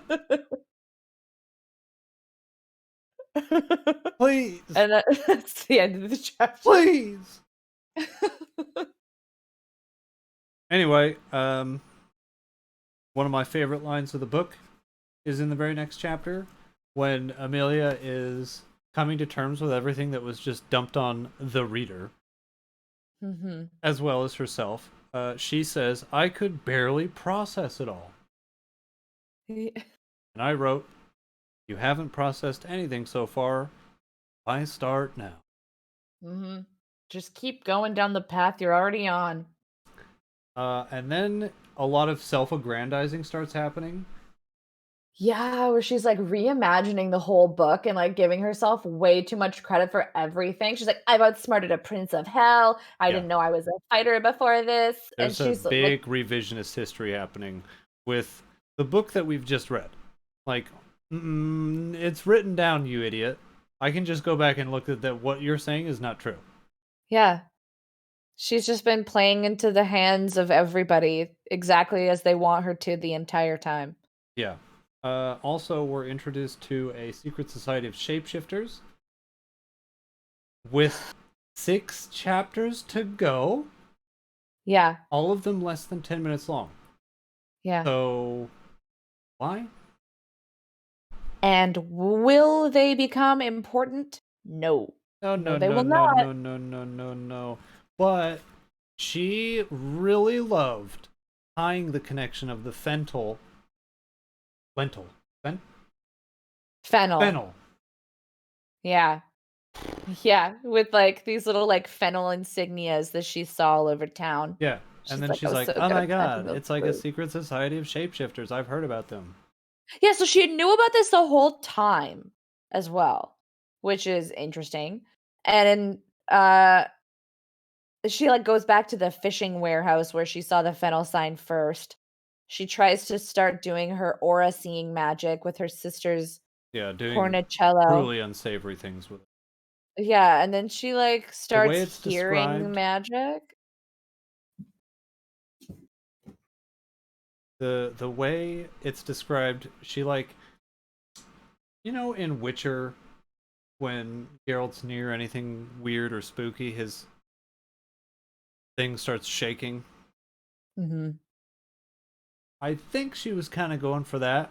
Speaker 1: Please!
Speaker 2: And that's the end of the chapter.
Speaker 1: Please! Anyway, One of my favorite lines of the book is in the very next chapter when Amelia is coming to terms with everything that was just dumped on the reader,
Speaker 2: Mhm.
Speaker 1: as well as herself. She says, I could barely process it all. And I wrote, you haven't processed anything so far. Why start now?
Speaker 2: Mhm. Just keep going down the path you're already on.
Speaker 1: And then a lot of self-aggrandizing starts happening.
Speaker 2: Yeah, where she's, like, reimagining the whole book and, like, giving herself way too much credit for everything. She's like, "I've outsmarted a prince of hell. I
Speaker 1: Yeah,
Speaker 2: didn't know I was a fighter before this." And
Speaker 1: there's a
Speaker 2: she's like,
Speaker 1: big revisionist history happening with the book that we've just read. Like, it's written down, you idiot. I can just go back and look at that. What you're saying is not true.
Speaker 2: yeah. She's just been playing into the hands of everybody exactly as they want her to the entire time.
Speaker 1: Yeah. Also, we're introduced to a secret society of shapeshifters with 6 chapters to go,
Speaker 2: Yeah,
Speaker 1: all of them less than 10 minutes long.
Speaker 2: yeah.
Speaker 1: So, why?
Speaker 2: And will they become important? No.
Speaker 1: No,
Speaker 2: No,
Speaker 1: no,
Speaker 2: they
Speaker 1: no,
Speaker 2: will
Speaker 1: no,
Speaker 2: not.
Speaker 1: no, no, no, no, no. But she really loved tying the connection of the lentil, fen,
Speaker 2: Fennel.
Speaker 1: fennel.
Speaker 2: Yeah. Yeah, with, like, these little, like, fennel insignias that she saw all over town.
Speaker 1: Yeah. And
Speaker 2: She's
Speaker 1: then
Speaker 2: like, "I
Speaker 1: she's
Speaker 2: was
Speaker 1: like,
Speaker 2: so
Speaker 1: oh
Speaker 2: good
Speaker 1: my
Speaker 2: at planting
Speaker 1: god,
Speaker 2: those
Speaker 1: it's like a
Speaker 2: clues."
Speaker 1: secret society of shapeshifters. I've heard about them.
Speaker 2: Yeah, so she knew about this the whole time as well, which is interesting. And, she, like, goes back to the fishing warehouse where she saw the fennel sign first. She tries to start doing her aura seeing magic with her sister's
Speaker 1: Yeah, doing
Speaker 2: cornicello.
Speaker 1: truly unsavory things with it.
Speaker 2: Yeah, and then she, like,
Speaker 1: The way
Speaker 2: starts
Speaker 1: it's
Speaker 2: hearing
Speaker 1: described,
Speaker 2: magic.
Speaker 1: the way it's described, she like, in Witcher, when Geralt's near anything weird or spooky, his thing starts shaking.
Speaker 2: Mhm.
Speaker 1: I think she was kind of going for that,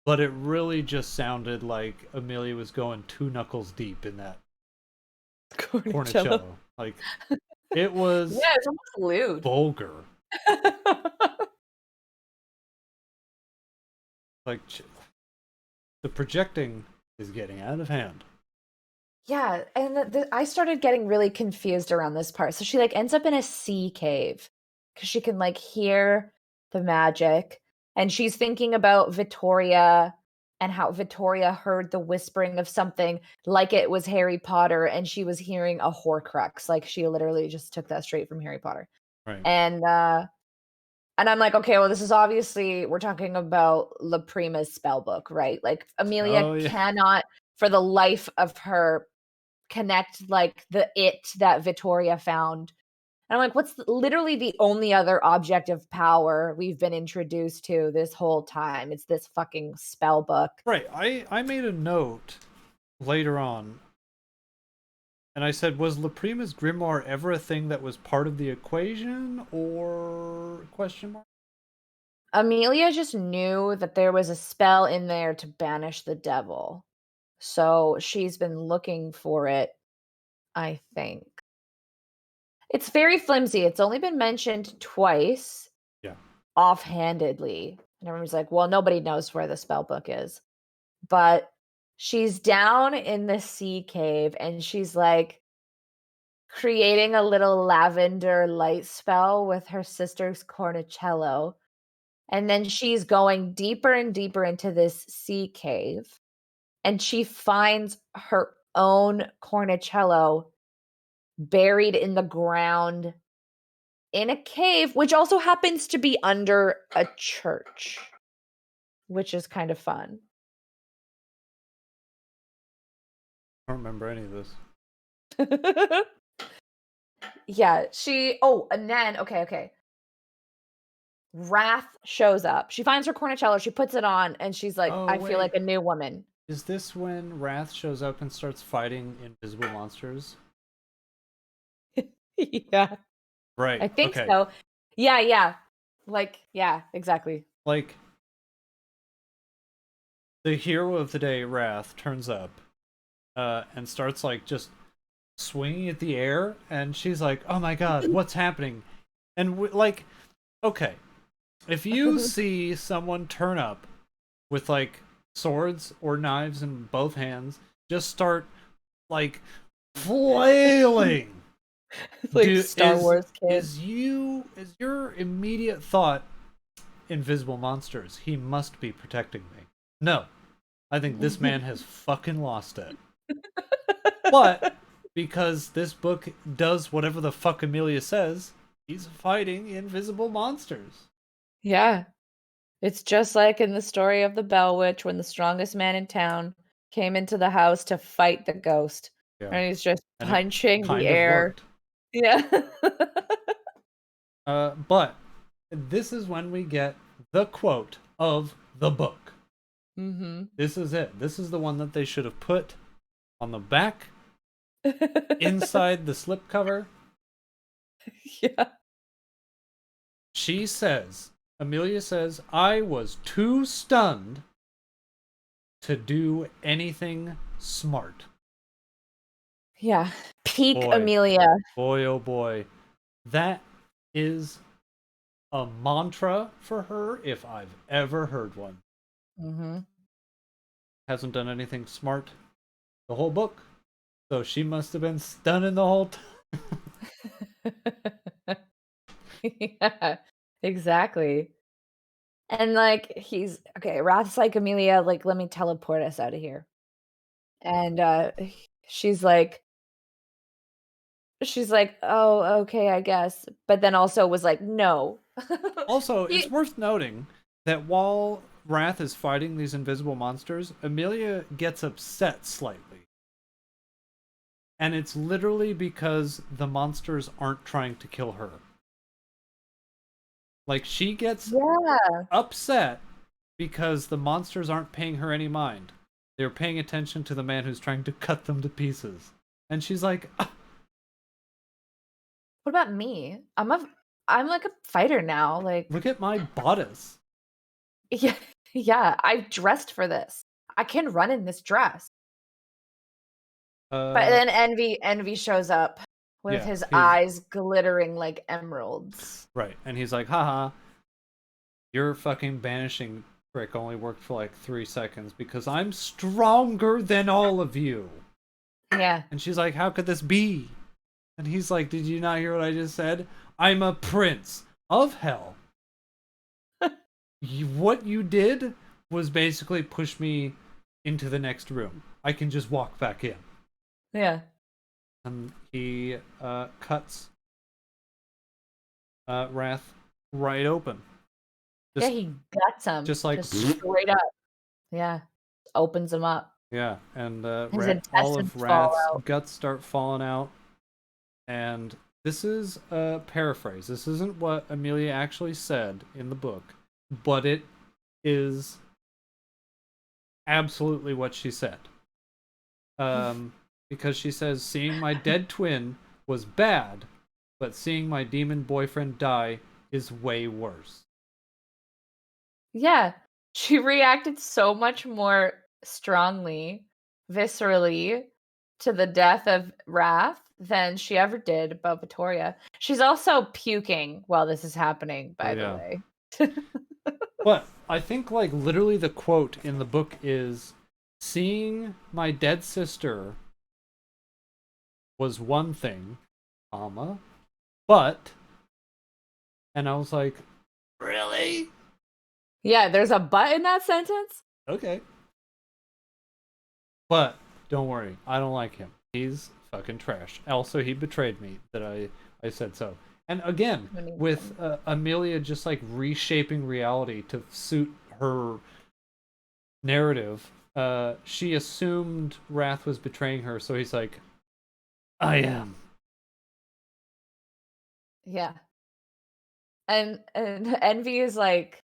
Speaker 1: but it really just sounded like Amelia was going 2 knuckles deep in that
Speaker 2: Cornicello.
Speaker 1: cornicello. Like, it was
Speaker 2: Yeah, it's almost lewd.
Speaker 1: vulgar. Like, the projecting is getting out of hand.
Speaker 2: Yeah, and I started getting really confused around this part. So she, like, ends up in a sea cave because she can, like, hear the magic, and she's thinking about Vittoria and how Vittoria heard the whispering of something like it was Harry Potter, and she was hearing a Horcrux, like, she literally just took that straight from Harry Potter.
Speaker 1: Right.
Speaker 2: And, I'm like, "Okay, well, this is obviously we're talking about La Prima's spell book, right?" Like, Amelia
Speaker 1: Oh, yeah.
Speaker 2: cannot, for the life of her, connect, like, the it that Vittoria found. And I'm like, "What's literally the only other object of power we've been introduced to this whole time? It's this fucking spell book."
Speaker 1: Right. I made a note later on, and I said, was La Prima's grimoire ever a thing that was part of the equation, or question mark?
Speaker 2: Amelia just knew that there was a spell in there to banish the devil. So, she's been looking for it, I think. It's very flimsy, it's only been mentioned twice
Speaker 1: Yeah.
Speaker 2: offhandedly, and everyone's like, "Well, nobody knows where the spell book is." But she's down in the sea cave, and she's, like, creating a little lavender light spell with her sister's cornicello, and then she's going deeper and deeper into this sea cave, and she finds her own cornicello buried in the ground in a cave, which also happens to be under a church, which is kind of fun.
Speaker 1: I don't remember any of this.
Speaker 2: Yeah, and then okay. Wrath shows up. She finds her cornicello, she puts it on, and she's like,
Speaker 1: Oh,
Speaker 2: "I feel like
Speaker 1: wait.
Speaker 2: a new woman."
Speaker 1: Is this when Wrath shows up and starts fighting invisible monsters?
Speaker 2: Yeah,
Speaker 1: Right.
Speaker 2: I think
Speaker 1: Okay.
Speaker 2: so. Yeah, yeah. Like, yeah, exactly.
Speaker 1: Like, the hero of the day, Wrath, turns up and starts like just swinging at the air, and she's like, "Oh my god, what's happening?" And like, okay, if you see someone turn up with like swords or knives in both hands, just start like flailing.
Speaker 2: Like
Speaker 1: Do
Speaker 2: Star Wars kid.
Speaker 1: is your immediate thought invisible monsters? He must be protecting me. No, I think this man has fucking lost it. But because this book does whatever the fuck Amelia says, he's fighting invisible monsters.
Speaker 2: Yeah. It's just like in the story of the Bell Witch when the strongest man in town came into the house to fight the ghost.
Speaker 1: Yeah.
Speaker 2: And he's just
Speaker 1: And it
Speaker 2: punching the
Speaker 1: kind of
Speaker 2: air.
Speaker 1: worked.
Speaker 2: Yeah.
Speaker 1: But this is when we get the quote of the book.
Speaker 2: Mm-hmm.
Speaker 1: This is it. This is the one that they should have put on the back, inside the slipcover.
Speaker 2: Yeah.
Speaker 1: She says, Amelia says, I was too stunned to do anything smart.
Speaker 2: Yeah. Peak
Speaker 1: Boy,
Speaker 2: Amelia.
Speaker 1: boy, oh boy. That is a mantra for her if I've ever heard one.
Speaker 2: Mm-hmm.
Speaker 1: Hasn't done anything smart the whole book. So she must have been stunning the whole
Speaker 2: Yeah. Exactly. And like he's okay, Wrath's like, Amelia, like, let me teleport us out of here. And she's like "Oh, okay, I guess." But then also was like, "No."
Speaker 1: Also, it's
Speaker 2: He
Speaker 1: worth noting that while Wrath is fighting these invisible monsters, Amelia gets upset slightly. And it's literally because the monsters aren't trying to kill her. Like, she gets
Speaker 2: Yeah.
Speaker 1: upset because the monsters aren't paying her any mind. They're paying attention to the man who's trying to cut them to pieces. And she's like, "Ah,
Speaker 2: What about me? I'm like a fighter now, like
Speaker 1: look at my bodice."
Speaker 2: yeah, yeah, I've dressed for this. I can run in this dress. But
Speaker 1: Uh,
Speaker 2: then Envy shows up with
Speaker 1: yeah,
Speaker 2: his
Speaker 1: he's
Speaker 2: eyes glittering like emeralds.
Speaker 1: right. And he's like, haha, your fucking banishing trick only worked for like 3 seconds because I'm stronger than all of you.
Speaker 2: Yeah.
Speaker 1: And she's like, how could this be? And he's like, did you not hear what I just said? I'm a prince of hell. What you did was basically push me into the next room. I can just walk back in.
Speaker 2: Yeah.
Speaker 1: And he cuts Wrath right open.
Speaker 2: Yeah,
Speaker 1: Just,
Speaker 2: he guts him
Speaker 1: just like,
Speaker 2: just straight up. Yeah. Opens him up.
Speaker 1: yeah. And
Speaker 2: His
Speaker 1: all of
Speaker 2: intestines fall
Speaker 1: Wrath's
Speaker 2: out.
Speaker 1: guts start falling out. And this is a paraphrase. This isn't what Amelia actually said in the book, but it is absolutely what she said. Because she says, seeing my dead twin was bad, but seeing my demon boyfriend die is way worse.
Speaker 2: Yeah. She reacted so much more strongly, viscerally to the death of Wrath than she ever did about Vittoria. She's also puking while this is happening,
Speaker 1: Oh,
Speaker 2: by the
Speaker 1: yeah.
Speaker 2: way.
Speaker 1: But I think, like, literally the quote in the book is, seeing my dead sister was one thing, comma, but, and I was like, really?
Speaker 2: Yeah, there's a but in that sentence?
Speaker 1: Okay. But don't worry, I don't like him. He's fucking trash. Also, he betrayed me that I said so. And again, with Amelia just like reshaping reality to suit her narrative, she assumed Wrath was betraying her, so he's like, I am.
Speaker 2: Yeah. And Envy is like,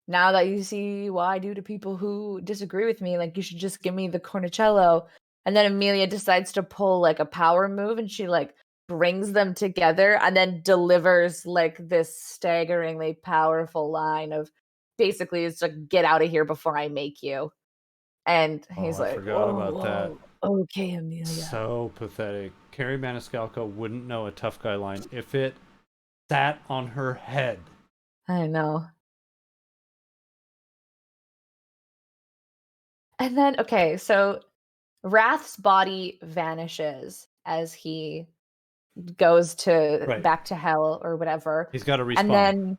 Speaker 2: now that you see what I do to people who disagree with me, like you should just give me the cornicello. And then Amelia decides to pull like a power move and she like brings them together and then delivers like this staggeringly powerful line of basically it's like get out of here before I make you. And
Speaker 1: Oh,
Speaker 2: he's
Speaker 1: I
Speaker 2: like,
Speaker 1: forgot
Speaker 2: "Whoa,
Speaker 1: about that.
Speaker 2: whoa, okay, Amelia."
Speaker 1: So pathetic. Carrie Maniscalco wouldn't know a tough guy line if it sat on her head.
Speaker 2: I know. And then, okay, so Wrath's body vanishes as he goes to
Speaker 1: Right.
Speaker 2: back to hell or whatever.
Speaker 1: He's got to
Speaker 2: And
Speaker 1: respawn.
Speaker 2: then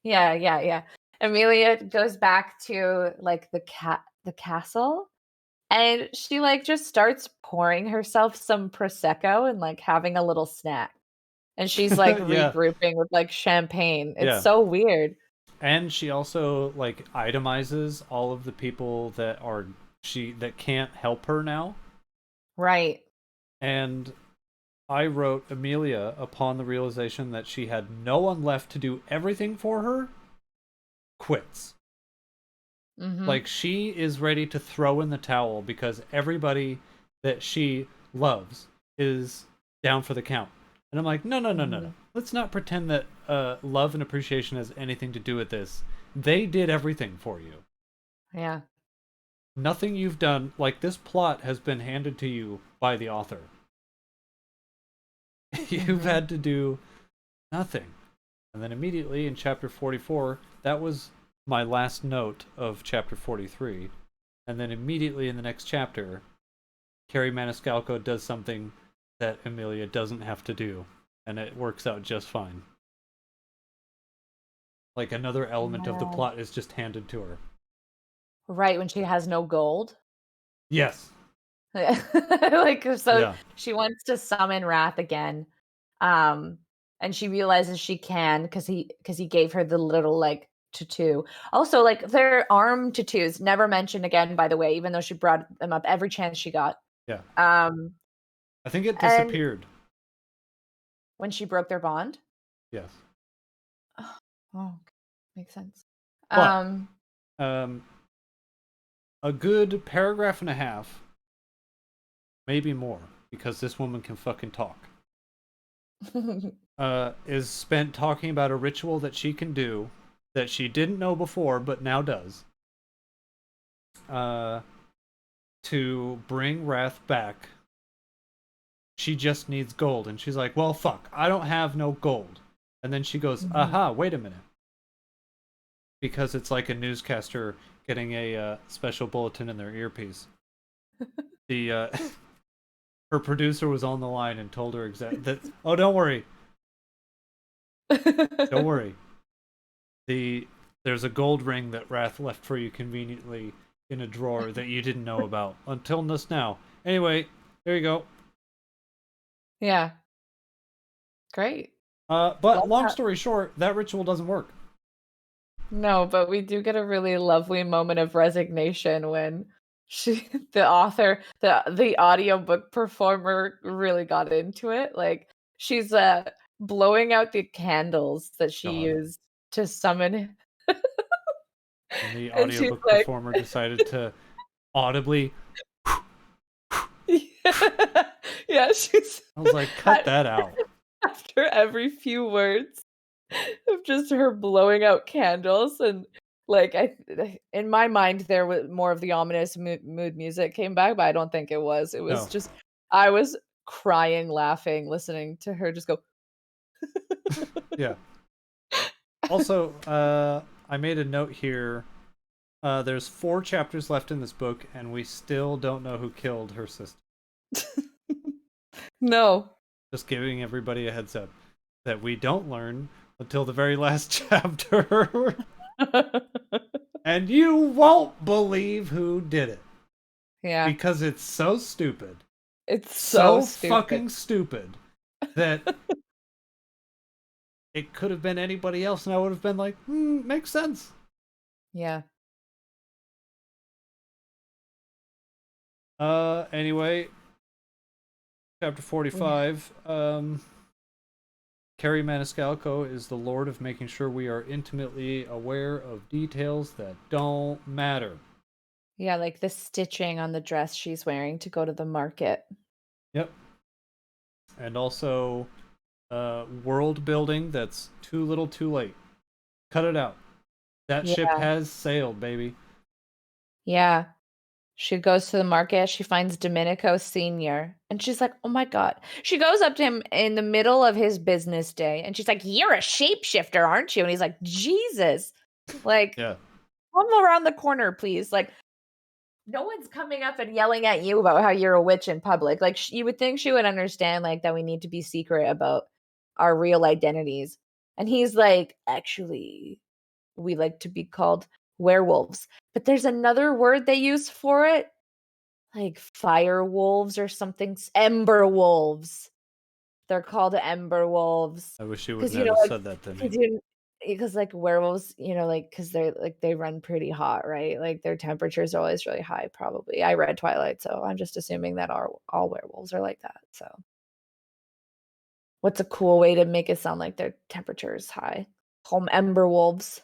Speaker 2: yeah, yeah, yeah. Amelia goes back to like the castle, and she like just starts pouring herself some prosecco and like having a little snack. And she's like
Speaker 1: Yeah.
Speaker 2: regrouping with like champagne. It's
Speaker 1: Yeah.
Speaker 2: so weird.
Speaker 1: And she also like itemizes all of the people that can't help her now.
Speaker 2: Right.
Speaker 1: And I wrote Amelia upon the realization that she had no one left to do everything for her, quits.
Speaker 2: Mhm.
Speaker 1: Like she is ready to throw in the towel because everybody that she loves is down for the count. And I'm like, no, no, no, no, no.
Speaker 2: Mhm.
Speaker 1: Let's not pretend that love and appreciation has anything to do with this. They did everything for you.
Speaker 2: Yeah.
Speaker 1: Nothing you've done, like this plot has been handed to you by the author. You've
Speaker 2: Mhm.
Speaker 1: had to do nothing. And then immediately in chapter 44, that was my last note of chapter 43. And then immediately in the next chapter, Carrie Maniscalco does something that Amelia doesn't have to do, and it works out just fine. Like another element of the
Speaker 2: Yeah.
Speaker 1: plot is just handed to her.
Speaker 2: Right, when she has no gold.
Speaker 1: Yes.
Speaker 2: Like, so
Speaker 1: Yeah.
Speaker 2: she wants to summon Wrath again. Um, and she realizes she can because he gave her the little like tattoo. Also, like their arm tattoos never mentioned again, by the way, even though she brought them up every chance she got.
Speaker 1: Yeah.
Speaker 2: Um,
Speaker 1: I think it
Speaker 2: and
Speaker 1: disappeared.
Speaker 2: when she broke their bond.
Speaker 1: Yes.
Speaker 2: Oh, okay. Makes sense.
Speaker 1: But
Speaker 2: Um,
Speaker 1: um, a good paragraph and a half, maybe more, because this woman can fucking talk, is spent talking about a ritual that she can do that she didn't know before but now does uh, to bring Wrath back. She just needs gold. And she's like, well, fuck, I don't have no gold. And then she goes,
Speaker 2: mhm.
Speaker 1: aha, wait a minute. Because it's like a newscaster getting a special bulletin in their earpiece. The her producer was on the line and told her that. Oh, don't worry, don't worry. There's a gold ring that Wrath left for you conveniently in a drawer that you didn't know about until just now. Anyway, there you go.
Speaker 2: Yeah, great.
Speaker 1: But
Speaker 2: Love
Speaker 1: long
Speaker 2: that.
Speaker 1: story short, that ritual doesn't work.
Speaker 2: No, but we do get a really lovely moment of resignation when she the author, the audiobook performer really got into it. Like she's blowing out the candles that she
Speaker 1: God.
Speaker 2: used to summon
Speaker 1: And the
Speaker 2: and she's
Speaker 1: audiobook
Speaker 2: like
Speaker 1: performer decided to audibly.
Speaker 2: yeah, yeah, she's
Speaker 1: I was like, cut
Speaker 2: at,
Speaker 1: that out.
Speaker 2: after every few words of just her blowing out candles and like in my mind there was more of the ominous mood music came back, but I don't think it was. It was
Speaker 1: No.
Speaker 2: just I was crying laughing listening to her just go
Speaker 1: Yeah. Also, I made a note here. There's 4 chapters left in this book, and we still don't know who killed her sister.
Speaker 2: no.
Speaker 1: Just giving everybody a heads up that we don't learn until the very last chapter. And you won't believe who did it.
Speaker 2: Yeah,
Speaker 1: Because it's so stupid.
Speaker 2: it's so
Speaker 1: So
Speaker 2: stupid.
Speaker 1: fucking stupid that it could have been anybody else, and I would have been like, makes sense.
Speaker 2: Yeah.
Speaker 1: Anyway, chapter
Speaker 2: We
Speaker 1: 45. Carrie Maniscalco is the lord of making sure we are intimately aware of details that don't matter.
Speaker 2: yeah, like the stitching on the dress she's wearing to go to the market.
Speaker 1: Yep. And also, world building that's too little too late. Cut it out. That ship
Speaker 2: Yeah.
Speaker 1: has sailed, baby.
Speaker 2: Yeah. She goes to the market, she finds Domenico Sr., and she's like, oh my God. She goes up to him in the middle of his business day, and she's like, you're a shapeshifter, aren't you? And he's like, Jesus, like,
Speaker 1: Yeah.
Speaker 2: come around the corner, please. Like, no one's coming up and yelling at you about how you're a witch in public. Like, you would think she would understand, like, that we need to be secret about our real identities. And he's like, actually, we like to be called werewolves. But there's another word they use for it, like fire wolves or something. Ember wolves. They're called ember wolves.
Speaker 1: I wish you would
Speaker 2: Because, you
Speaker 1: never
Speaker 2: know,
Speaker 1: have
Speaker 2: like,
Speaker 1: said that to me.
Speaker 2: because you because like werewolves, you know, like because they're like they run pretty hot, right? Like their temperatures are always really high, probably. I read Twilight, so I'm just assuming that all werewolves are like that. So what's a cool way to make it sound like their temperature is high? Call them ember wolves.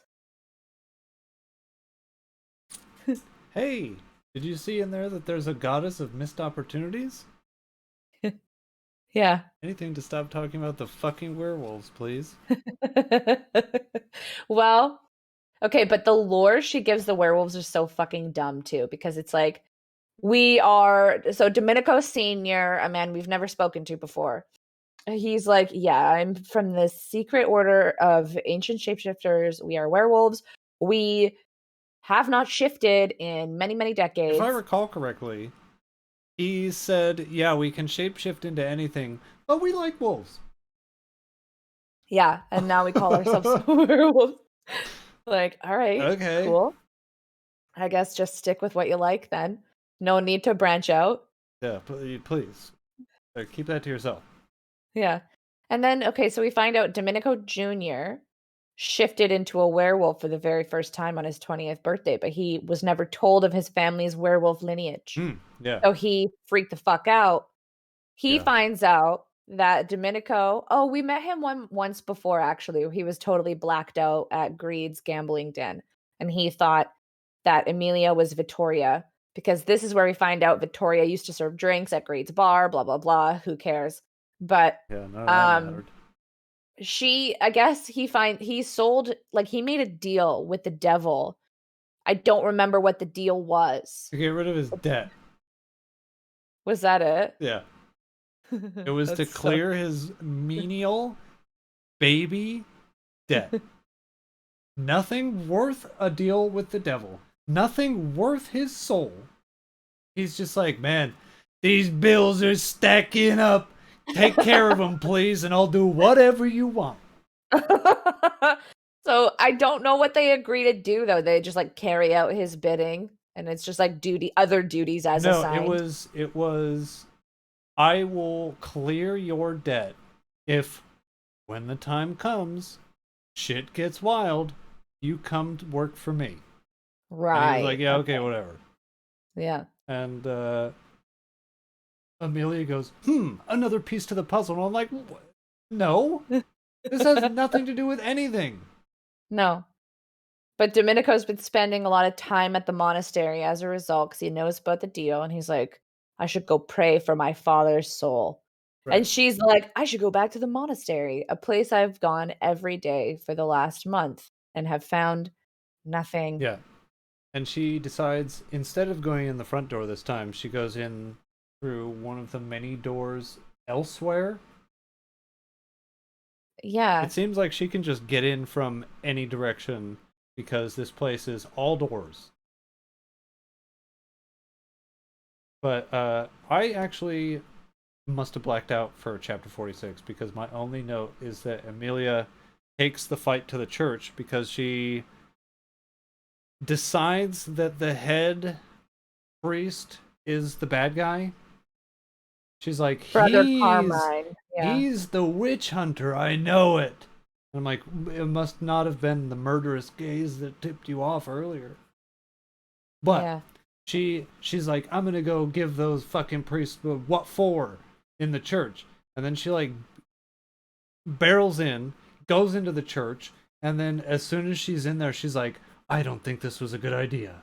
Speaker 1: Hey, did you see in there that there's a goddess of missed opportunities?
Speaker 2: Yeah.
Speaker 1: Anything to stop talking about the fucking werewolves, please.
Speaker 2: Well, okay, but the lore she gives the werewolves is so fucking dumb too, because it's like we are so Domenico Senior, a man we've never spoken to before. He's like, yeah, I'm from the secret order of ancient shapeshifters. We are werewolves. We have not shifted in many, many
Speaker 1: If I
Speaker 2: decades.
Speaker 1: recall correctly, he said, yeah, we can shapeshift into anything, but we like wolves.
Speaker 2: Yeah, and now we call ourselves werewolves. Like, all right,
Speaker 1: Okay.
Speaker 2: cool. I guess just stick with what you like then. No need to branch out.
Speaker 1: Yeah, please. Keep that to yourself.
Speaker 2: Yeah. And then, okay, so we find out Domenico Jr. shifted into a werewolf for the very first time on his 20th birthday, but he was never told of his family's werewolf lineage.
Speaker 1: Yeah.
Speaker 2: So he freaked the fuck out. He
Speaker 1: Yeah.
Speaker 2: finds out that Domenico, oh, we met him once before actually. He was totally blacked out at Greed's gambling den. And he thought that Emilia was Vittoria because this is where we find out Vittoria used to serve drinks at Greed's bar, blah blah blah, who cares. But
Speaker 1: Yeah, none of that
Speaker 2: um
Speaker 1: mattered.
Speaker 2: I guess he sold, like, he made a deal with the devil. I don't remember what the deal was.
Speaker 1: To get rid of his debt.
Speaker 2: Was that it?
Speaker 1: Yeah. It was to
Speaker 2: That's so
Speaker 1: clear his menial baby debt. Nothing worth a deal with the devil. Nothing worth his soul. He's just like, man, these bills are stacking up. Take care of them, please, and I'll do whatever you want.
Speaker 2: So I don't know what they agree to do though. They just like carry out his bidding and it's just like other duties as
Speaker 1: No,
Speaker 2: assigned.
Speaker 1: it was I will clear your debt if when the time comes, shit gets wild, you come to work for me. And he was like,
Speaker 2: Right.
Speaker 1: yeah, okay,
Speaker 2: Okay.
Speaker 1: whatever.
Speaker 2: Yeah.
Speaker 1: And Amelia goes, another piece to the puzzle. And I'm like, no, this has nothing to do with anything.
Speaker 2: No. But Domenico's been spending a lot of time at the monastery as a result because he knows about the deal and he's like, I should go pray for my father's soul.
Speaker 1: Right.
Speaker 2: And she's like, I should go back to the monastery, a place I've gone every day for the last month and have found nothing.
Speaker 1: Yeah. And she decides, instead of going in the front door this time, she goes in through one of the many doors elsewhere.
Speaker 2: Yeah.
Speaker 1: It seems like she can just get in from any direction because this place is all doors. But I actually must have blacked out for chapter 46 because my only note is that Amelia takes the fight to the church because she decides that the head priest is the bad guy. She's like,
Speaker 2: Brother
Speaker 1: he's
Speaker 2: Carmine. Yeah.
Speaker 1: he's the witch hunter, I know it. And I'm like, it must not have been the murderous gaze that tipped you off earlier. But
Speaker 2: Yeah.
Speaker 1: she's like, I'm gonna go give those fucking priests what for in the church. And then she like barrels in, goes into the church, and then as soon as she's in there, she's like, I don't think this was a good idea.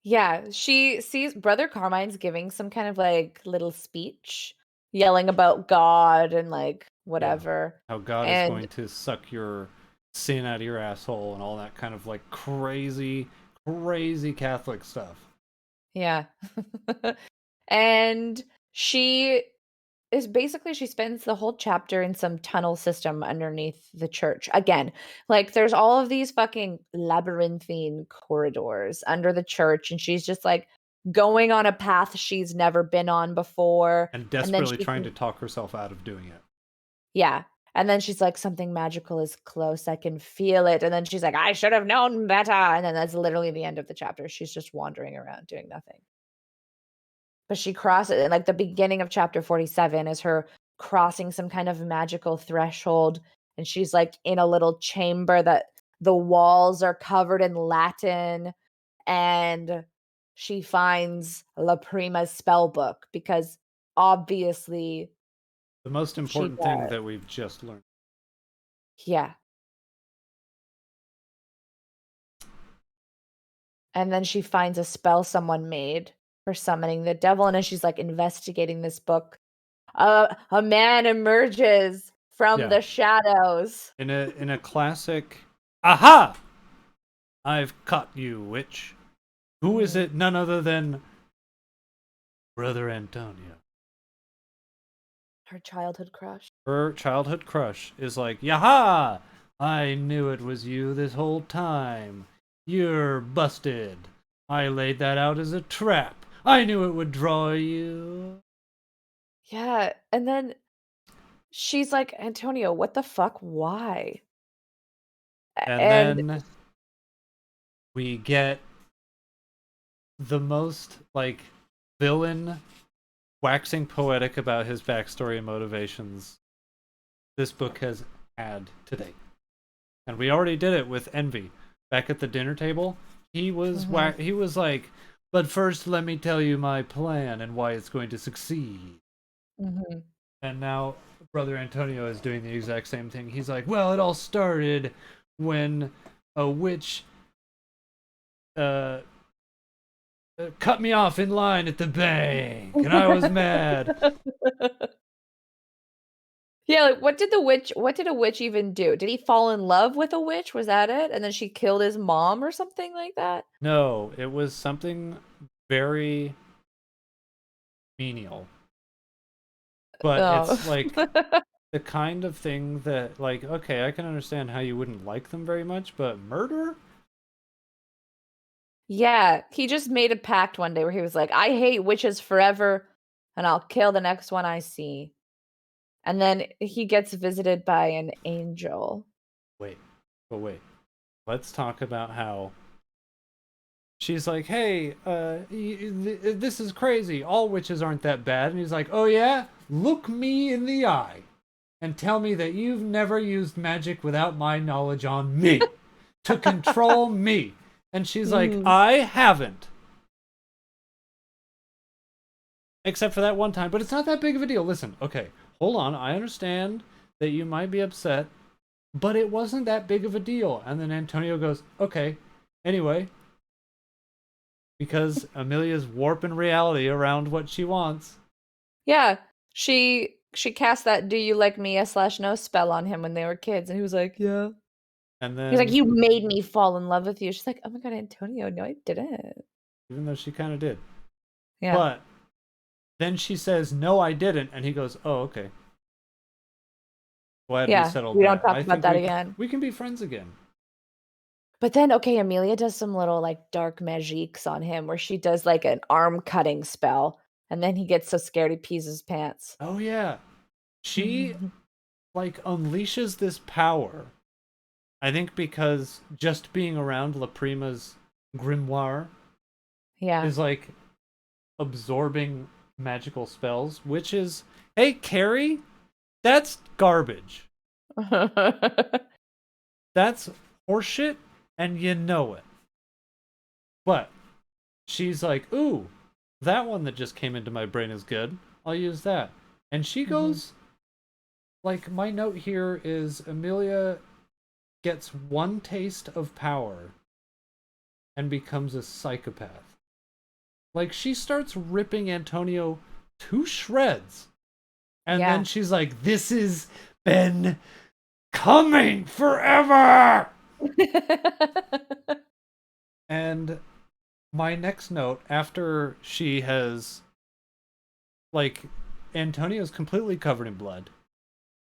Speaker 2: Yeah, she sees Brother Carmine's giving some kind of like little speech, yelling about God and like
Speaker 1: Yeah.
Speaker 2: whatever.
Speaker 1: How God is
Speaker 2: And
Speaker 1: going to suck your sin out of your asshole and all that kind of like crazy, crazy Catholic stuff.
Speaker 2: Yeah. And she she spends the whole chapter in some tunnel system underneath the church. Again, like there's all of these fucking labyrinthine corridors under the church, and she's just like going on a path she's never been on before.
Speaker 1: And
Speaker 2: And then
Speaker 1: desperately
Speaker 2: she
Speaker 1: trying
Speaker 2: can,
Speaker 1: to talk herself out of doing it.
Speaker 2: yeah. And then she's like, something magical is close. I can feel it. And then she's like, I should have known better. And then that's literally the end of the chapter. She's just wandering around doing nothing. But she crosses, and like the beginning of chapter 47 is her crossing some kind of magical threshold, and she's like in a little chamber that the walls are covered in Latin, and she finds La Prima's spell book because obviously
Speaker 1: The most
Speaker 2: she
Speaker 1: important thing
Speaker 2: does.
Speaker 1: that we've just learned.
Speaker 2: Yeah. And then she finds a spell someone made for summoning the devil, and as she's like investigating this book, a man emerges from
Speaker 1: Yeah.
Speaker 2: the shadows.
Speaker 1: In a classic, aha! I've caught you, witch. Who is
Speaker 2: Mhm.
Speaker 1: it? None other than Brother Antonio.
Speaker 2: Her childhood crush.
Speaker 1: Her childhood crush is like, Yaha! I knew it was you this whole time. You're busted. I laid that out as a trap. I knew it would draw you.
Speaker 2: Yeah, and then she's like, "Antonio, what the fuck? Why?"
Speaker 1: And
Speaker 2: And
Speaker 1: then we get the most, like, villain waxing poetic about his backstory and motivations this book has had today. And we already did it with Envy. Back at the dinner table,
Speaker 2: Mhm,
Speaker 1: he was like, "But first let me tell you my plan and why it's going to succeed."
Speaker 2: mhm.
Speaker 1: And now Brother Antonio is doing the exact same thing. He's like, "Well, it all started when a witch uh cut me off in line at the bank, and I was mad."
Speaker 2: Yeah, like, what did a witch even do? Did he fall in love with a witch? Was that it? And then she killed his mom or something like that?
Speaker 1: No, it was something very menial. But
Speaker 2: Oh.
Speaker 1: it's like the kind of thing that, like, okay, I can understand how you wouldn't like them very much, but murder?
Speaker 2: Yeah, he just made a pact one day where he was like, "I hate witches forever, and I'll kill the next one I see." And then he gets visited by an angel.
Speaker 1: Wait, but wait. Let's talk about how she's like, "Hey, this is crazy. All witches aren't that bad." And he's like, "Oh yeah? Look me in the eye and tell me that you've never used magic without my knowledge on me to control me." And she's like,
Speaker 2: Mhm.
Speaker 1: "I haven't. Except for that one time, but it's not that big of a deal. Listen, okay, hold on. I understand that you might be upset, but it wasn't that big of a deal." And then Antonio goes, "Okay, anyway, because Amelia's warping reality around what she wants."
Speaker 2: Yeah, she cast that "Do you like Mia slash no" spell on him when they were kids, and he was like, "Yeah."
Speaker 1: And
Speaker 2: He's like,
Speaker 1: then,
Speaker 2: "You made me fall in love with you." She's like, "Oh my god, Antonio, no, I didn't."
Speaker 1: even though she kind of did,
Speaker 2: Yeah.
Speaker 1: but then she says, "No, I didn't," and he goes, "Oh, okay. Glad we
Speaker 2: Yeah,
Speaker 1: settled
Speaker 2: we don't
Speaker 1: that.
Speaker 2: talk
Speaker 1: I
Speaker 2: about
Speaker 1: think
Speaker 2: that again.
Speaker 1: we can be friends again."
Speaker 2: But then, okay, Amelia does some little, like, dark magiques on him where she does, like, an arm cutting spell, and then he gets so scared he pees his pants.
Speaker 1: Oh yeah, she like unleashes this power. I think because just being around La Prima's grimoire
Speaker 2: Yeah.
Speaker 1: is like absorbing magical spells, which is, hey, Carrie, that's garbage. That's horseshit, and you know it. But she's like, ooh, that one that just came into my brain is good. I'll use that. And she
Speaker 2: Mhm.
Speaker 1: goes, like, my note here is Amelia gets one taste of power and becomes a psychopath. Like, she starts ripping Antonio to shreds. And then
Speaker 2: Yeah.
Speaker 1: she's like, this has been coming forever. And my next note after she has like Antonio's completely covered in blood.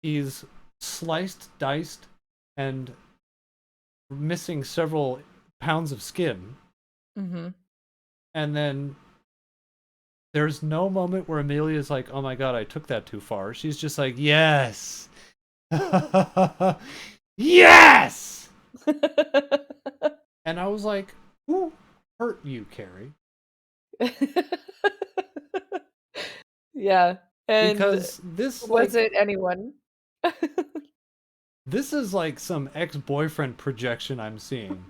Speaker 1: He's sliced, diced, and missing several pounds of skin.
Speaker 2: Mm-hmm.
Speaker 1: And then there's no moment where Amelia's like, "Oh my god, I took that too far." She's just like, "Yes, yes." And I was like, "Who hurt you, Carrie?"
Speaker 2: Yeah, and
Speaker 1: Because this
Speaker 2: was
Speaker 1: like
Speaker 2: it anyone?
Speaker 1: this is like some ex-boyfriend projection I'm seeing.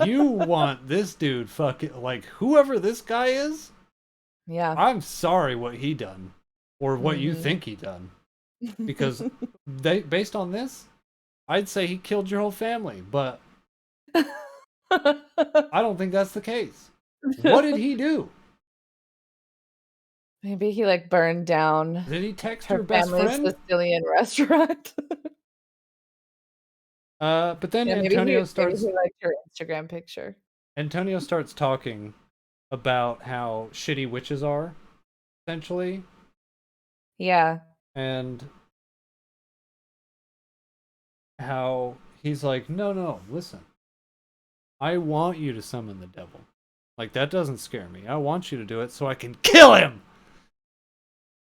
Speaker 1: You want this dude fucking like whoever this guy is?
Speaker 2: Yeah.
Speaker 1: I'm sorry what he done or what you
Speaker 2: Mhm.
Speaker 1: think he done because they based on this, I'd say he killed your whole family, but I don't think that's the case. What did he do?
Speaker 2: Maybe he, like, burned down
Speaker 1: Did he text
Speaker 2: her
Speaker 1: your best
Speaker 2: family's
Speaker 1: friend?
Speaker 2: Sicilian restaurant.
Speaker 1: But then
Speaker 2: Yeah, maybe he liked her Instagram picture.
Speaker 1: Antonio starts talking about how shitty witches are, essentially,
Speaker 2: Yeah.
Speaker 1: and how he's like, no, no, listen, I want you to summon the devil. Like, that doesn't scare me. I want you to do it so I can kill him!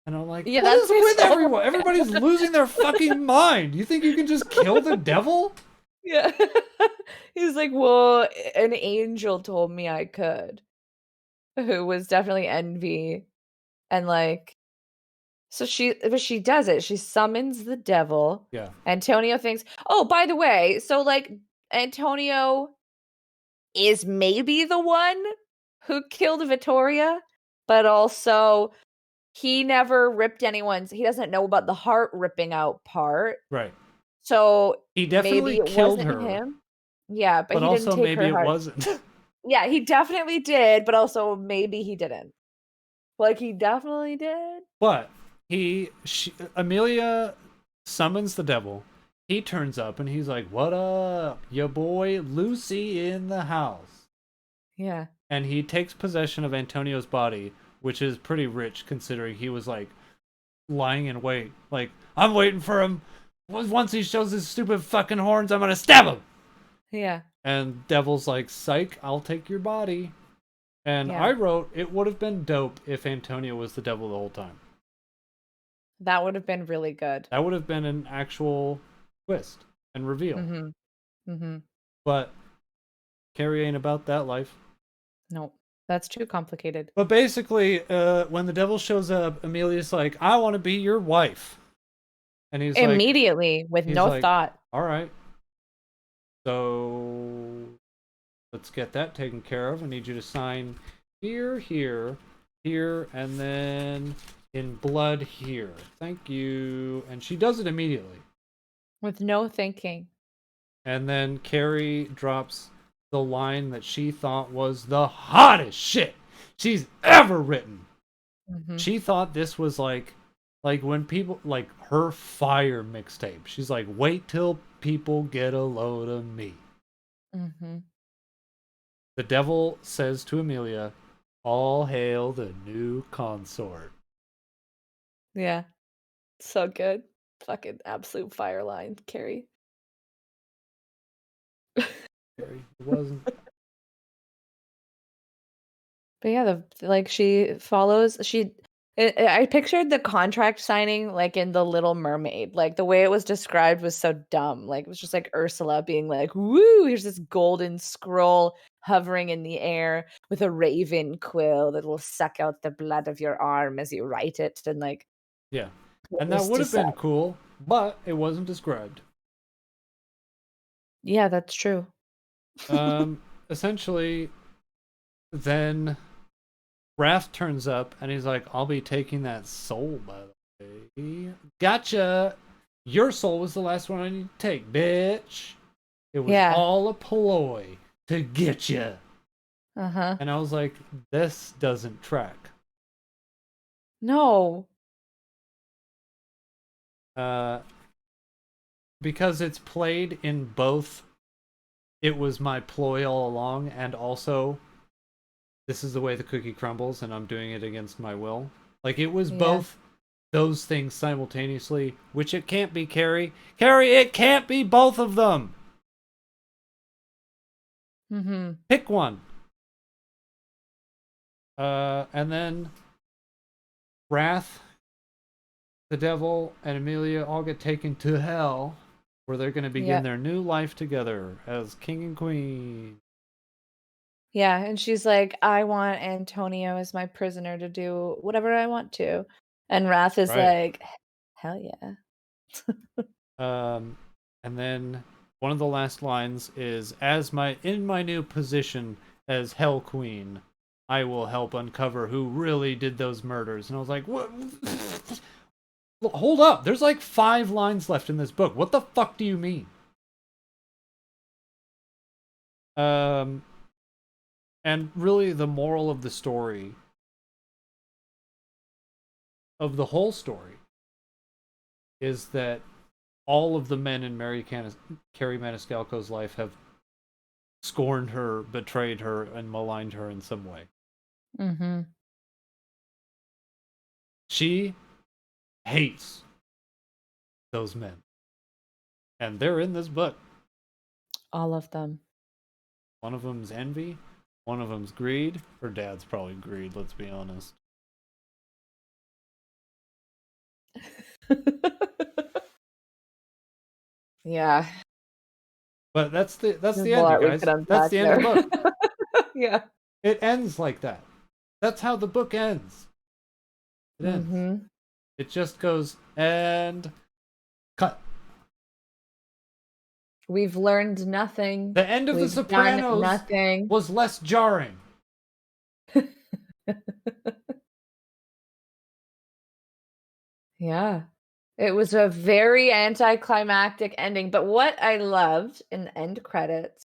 Speaker 1: And I'm like,
Speaker 2: Yeah,
Speaker 1: what
Speaker 2: that's
Speaker 1: is with
Speaker 2: based off
Speaker 1: everyone?
Speaker 2: of
Speaker 1: Everybody's losing their fucking mind. You think you can just kill the devil?
Speaker 2: Yeah. He's like, "Well, an angel told me I could," who was definitely envy, and, like so she does it, she summons the devil.
Speaker 1: Yeah,
Speaker 2: Antonio thinks oh, by the way, so, like, Antonio is maybe the one who killed Vittoria, but also he never ripped anyone's he doesn't know about the heart ripping out part,
Speaker 1: right.
Speaker 2: so
Speaker 1: He
Speaker 2: maybe
Speaker 1: definitely
Speaker 2: it
Speaker 1: killed
Speaker 2: wasn't
Speaker 1: her,
Speaker 2: him. Yeah, but
Speaker 1: but
Speaker 2: he didn't
Speaker 1: also
Speaker 2: take
Speaker 1: maybe
Speaker 2: her
Speaker 1: it
Speaker 2: heart.
Speaker 1: wasn't.
Speaker 2: Yeah, he definitely did, but also maybe he didn't. Like, he definitely did?
Speaker 1: But Amelia summons the devil. He turns up and he's like, "What up, your boy Lucy in the house?"
Speaker 2: Yeah.
Speaker 1: And he takes possession of Antonio's body, which is pretty rich considering he was like lying in wait. Like, I'm waiting for him. Once he shows his stupid fucking horns, I'm gonna stab him.
Speaker 2: Yeah.
Speaker 1: And Devil's like, "Psych, I'll take your body." And I
Speaker 2: Yeah.
Speaker 1: wrote, it would have been dope if Antonio was the devil the whole time.
Speaker 2: That would have been really good.
Speaker 1: That would have been an actual twist and reveal.
Speaker 2: Mhm. Mhm.
Speaker 1: But Carrie ain't about that life.
Speaker 2: No. That's too complicated.
Speaker 1: But basically, when the devil shows up, Amelia's like, "I want to be your wife," and
Speaker 2: Immediately, with
Speaker 1: he's
Speaker 2: no
Speaker 1: like,
Speaker 2: thought.
Speaker 1: "All right, so let's get that taken care of. I need you to sign here, here, here, and then in blood here. Thank you." And she does it immediately.
Speaker 2: With no thinking.
Speaker 1: And then Carrie drops the line that she thought was the hottest shit she's ever written.
Speaker 2: Mhm.
Speaker 1: She thought this was like when people like her fire mixtape. She's like, "Wait till people get a load of me."
Speaker 2: Mhm.
Speaker 1: The devil says to Amelia, "All hail the new consort."
Speaker 2: Yeah. So good. Fucking absolute fire line, Carrie.
Speaker 1: Carrie, it wasn't.
Speaker 2: But yeah, like she follows I pictured the contract signing like in The Little Mermaid. Like the way it was described was so dumb. Like it was just like Ursula being like, "Woo, here's this golden scroll hovering in the air with a raven quill that will suck out the blood of your arm as you write it and like
Speaker 1: Yeah. And that
Speaker 2: witness
Speaker 1: would
Speaker 2: to
Speaker 1: have been cool, but it wasn't described.
Speaker 2: Yeah, that's true.
Speaker 1: Essentially, then Wrath turns up and he's like, "I'll be taking that soul, by the way." Gotcha! Your soul was the last one I need to take, bitch. It was
Speaker 2: Yeah.
Speaker 1: all a ploy to get you.
Speaker 2: Uh-huh.
Speaker 1: And I was like, this doesn't track.
Speaker 2: No.
Speaker 1: Uh, because it's played in both, it was my ploy all along, and also this is the way the cookie crumbles, and I'm doing it against my will. Like, it was
Speaker 2: Yeah.
Speaker 1: both those things simultaneously, which it can't be, Carrie. Carrie, it can't be both of them.
Speaker 2: Mm-hmm.
Speaker 1: Pick one. And then Wrath, the devil, and Amelia all get taken to hell, where they're going to begin
Speaker 2: Yep.
Speaker 1: their new life together as king and queen.
Speaker 2: Yeah, and she's like, I want Antonio as my prisoner to do whatever I want to. And Wrath is
Speaker 1: Right.
Speaker 2: like, hell yeah.
Speaker 1: And then one of the last lines is, in my new position as Hell Queen, I will help uncover who really did those murders." And I was like, "What? Hold up! There's like 5 lines left in this book. What the fuck do you mean?" Um, and really, the moral of the story, of the whole story, is that all of the men in Carrie Maniscalco's life have scorned her, betrayed her, and maligned her in some way.
Speaker 2: Mm-hmm.
Speaker 1: She hates those men. And they're in this book.
Speaker 2: All of them.
Speaker 1: One of them's envy, one of them's greed. Her dad's probably greed, let's be honest.
Speaker 2: Yeah.
Speaker 1: But that's
Speaker 2: There's
Speaker 1: the
Speaker 2: a
Speaker 1: end, you
Speaker 2: lot we could
Speaker 1: guys. That's
Speaker 2: unpack
Speaker 1: the end of
Speaker 2: there.
Speaker 1: the book.
Speaker 2: Yeah.
Speaker 1: It ends like that. That's how the book ends. It ends.
Speaker 2: Mm-hmm.
Speaker 1: It just goes and cut.
Speaker 2: We've learned nothing.
Speaker 1: The end of The
Speaker 2: We've done
Speaker 1: Sopranos
Speaker 2: nothing.
Speaker 1: was less jarring.
Speaker 2: Yeah. It was a very anticlimactic ending, but what I loved in the end credits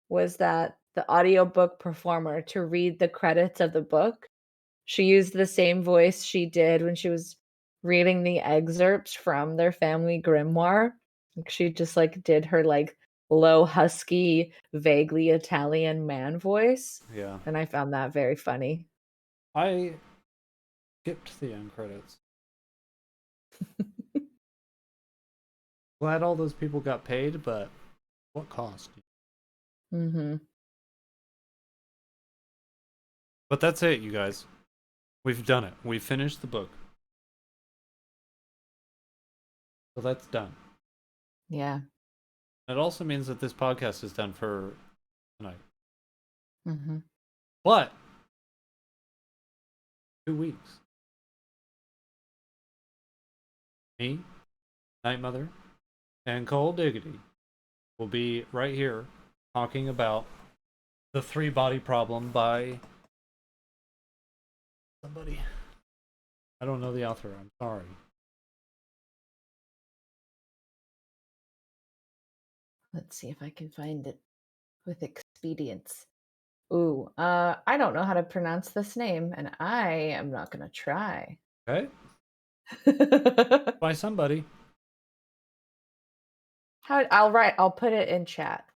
Speaker 2: was that the audiobook performer, to read the credits of the book, she used the same voice she did when she was reading the excerpts from their family grimoire. Like, she just, like, did her, like, low, husky, vaguely Italian man voice,
Speaker 1: Yeah.
Speaker 2: and I found that very funny.
Speaker 1: I skipped the end credits. Glad all those people got paid, but what cost?
Speaker 2: Mhm.
Speaker 1: But that's it, you guys. We've done it. We finished the book. So that's done.
Speaker 2: Yeah.
Speaker 1: It also means that this podcast is done for tonight.
Speaker 2: Mhm.
Speaker 1: But 2 weeks. Me, Night Mother, and Cold Diggity will be right here talking about The Three Body Problem by somebody. I don't know the author. I'm sorry.
Speaker 2: Let's see if I can find it with expedience. Ooh, I don't know how to pronounce this name, and I am not gonna try.
Speaker 1: Okay? By somebody.
Speaker 2: I'll put it in chat.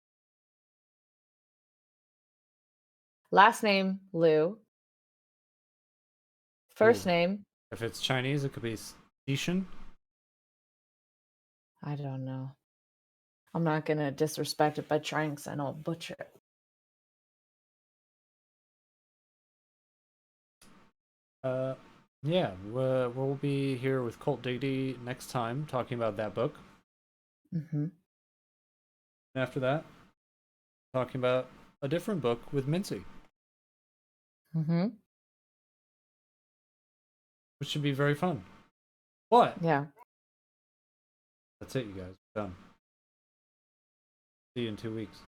Speaker 2: Last name, Liu. First
Speaker 1: Ooh.
Speaker 2: name,
Speaker 1: If it's Chinese, it could be Sishin.
Speaker 2: I don't know. I'm not gonna disrespect it by trying because I know I'll butcher it.
Speaker 1: Yeah, we'll be here with Colt Diggity next time talking about that book.
Speaker 2: Mm-hmm.
Speaker 1: And after that, talking about a different book with Mincy,
Speaker 2: Mm-hmm.
Speaker 1: which should be very fun. But
Speaker 2: Yeah.
Speaker 1: that's it, you guys. We're done. See you in 2 weeks.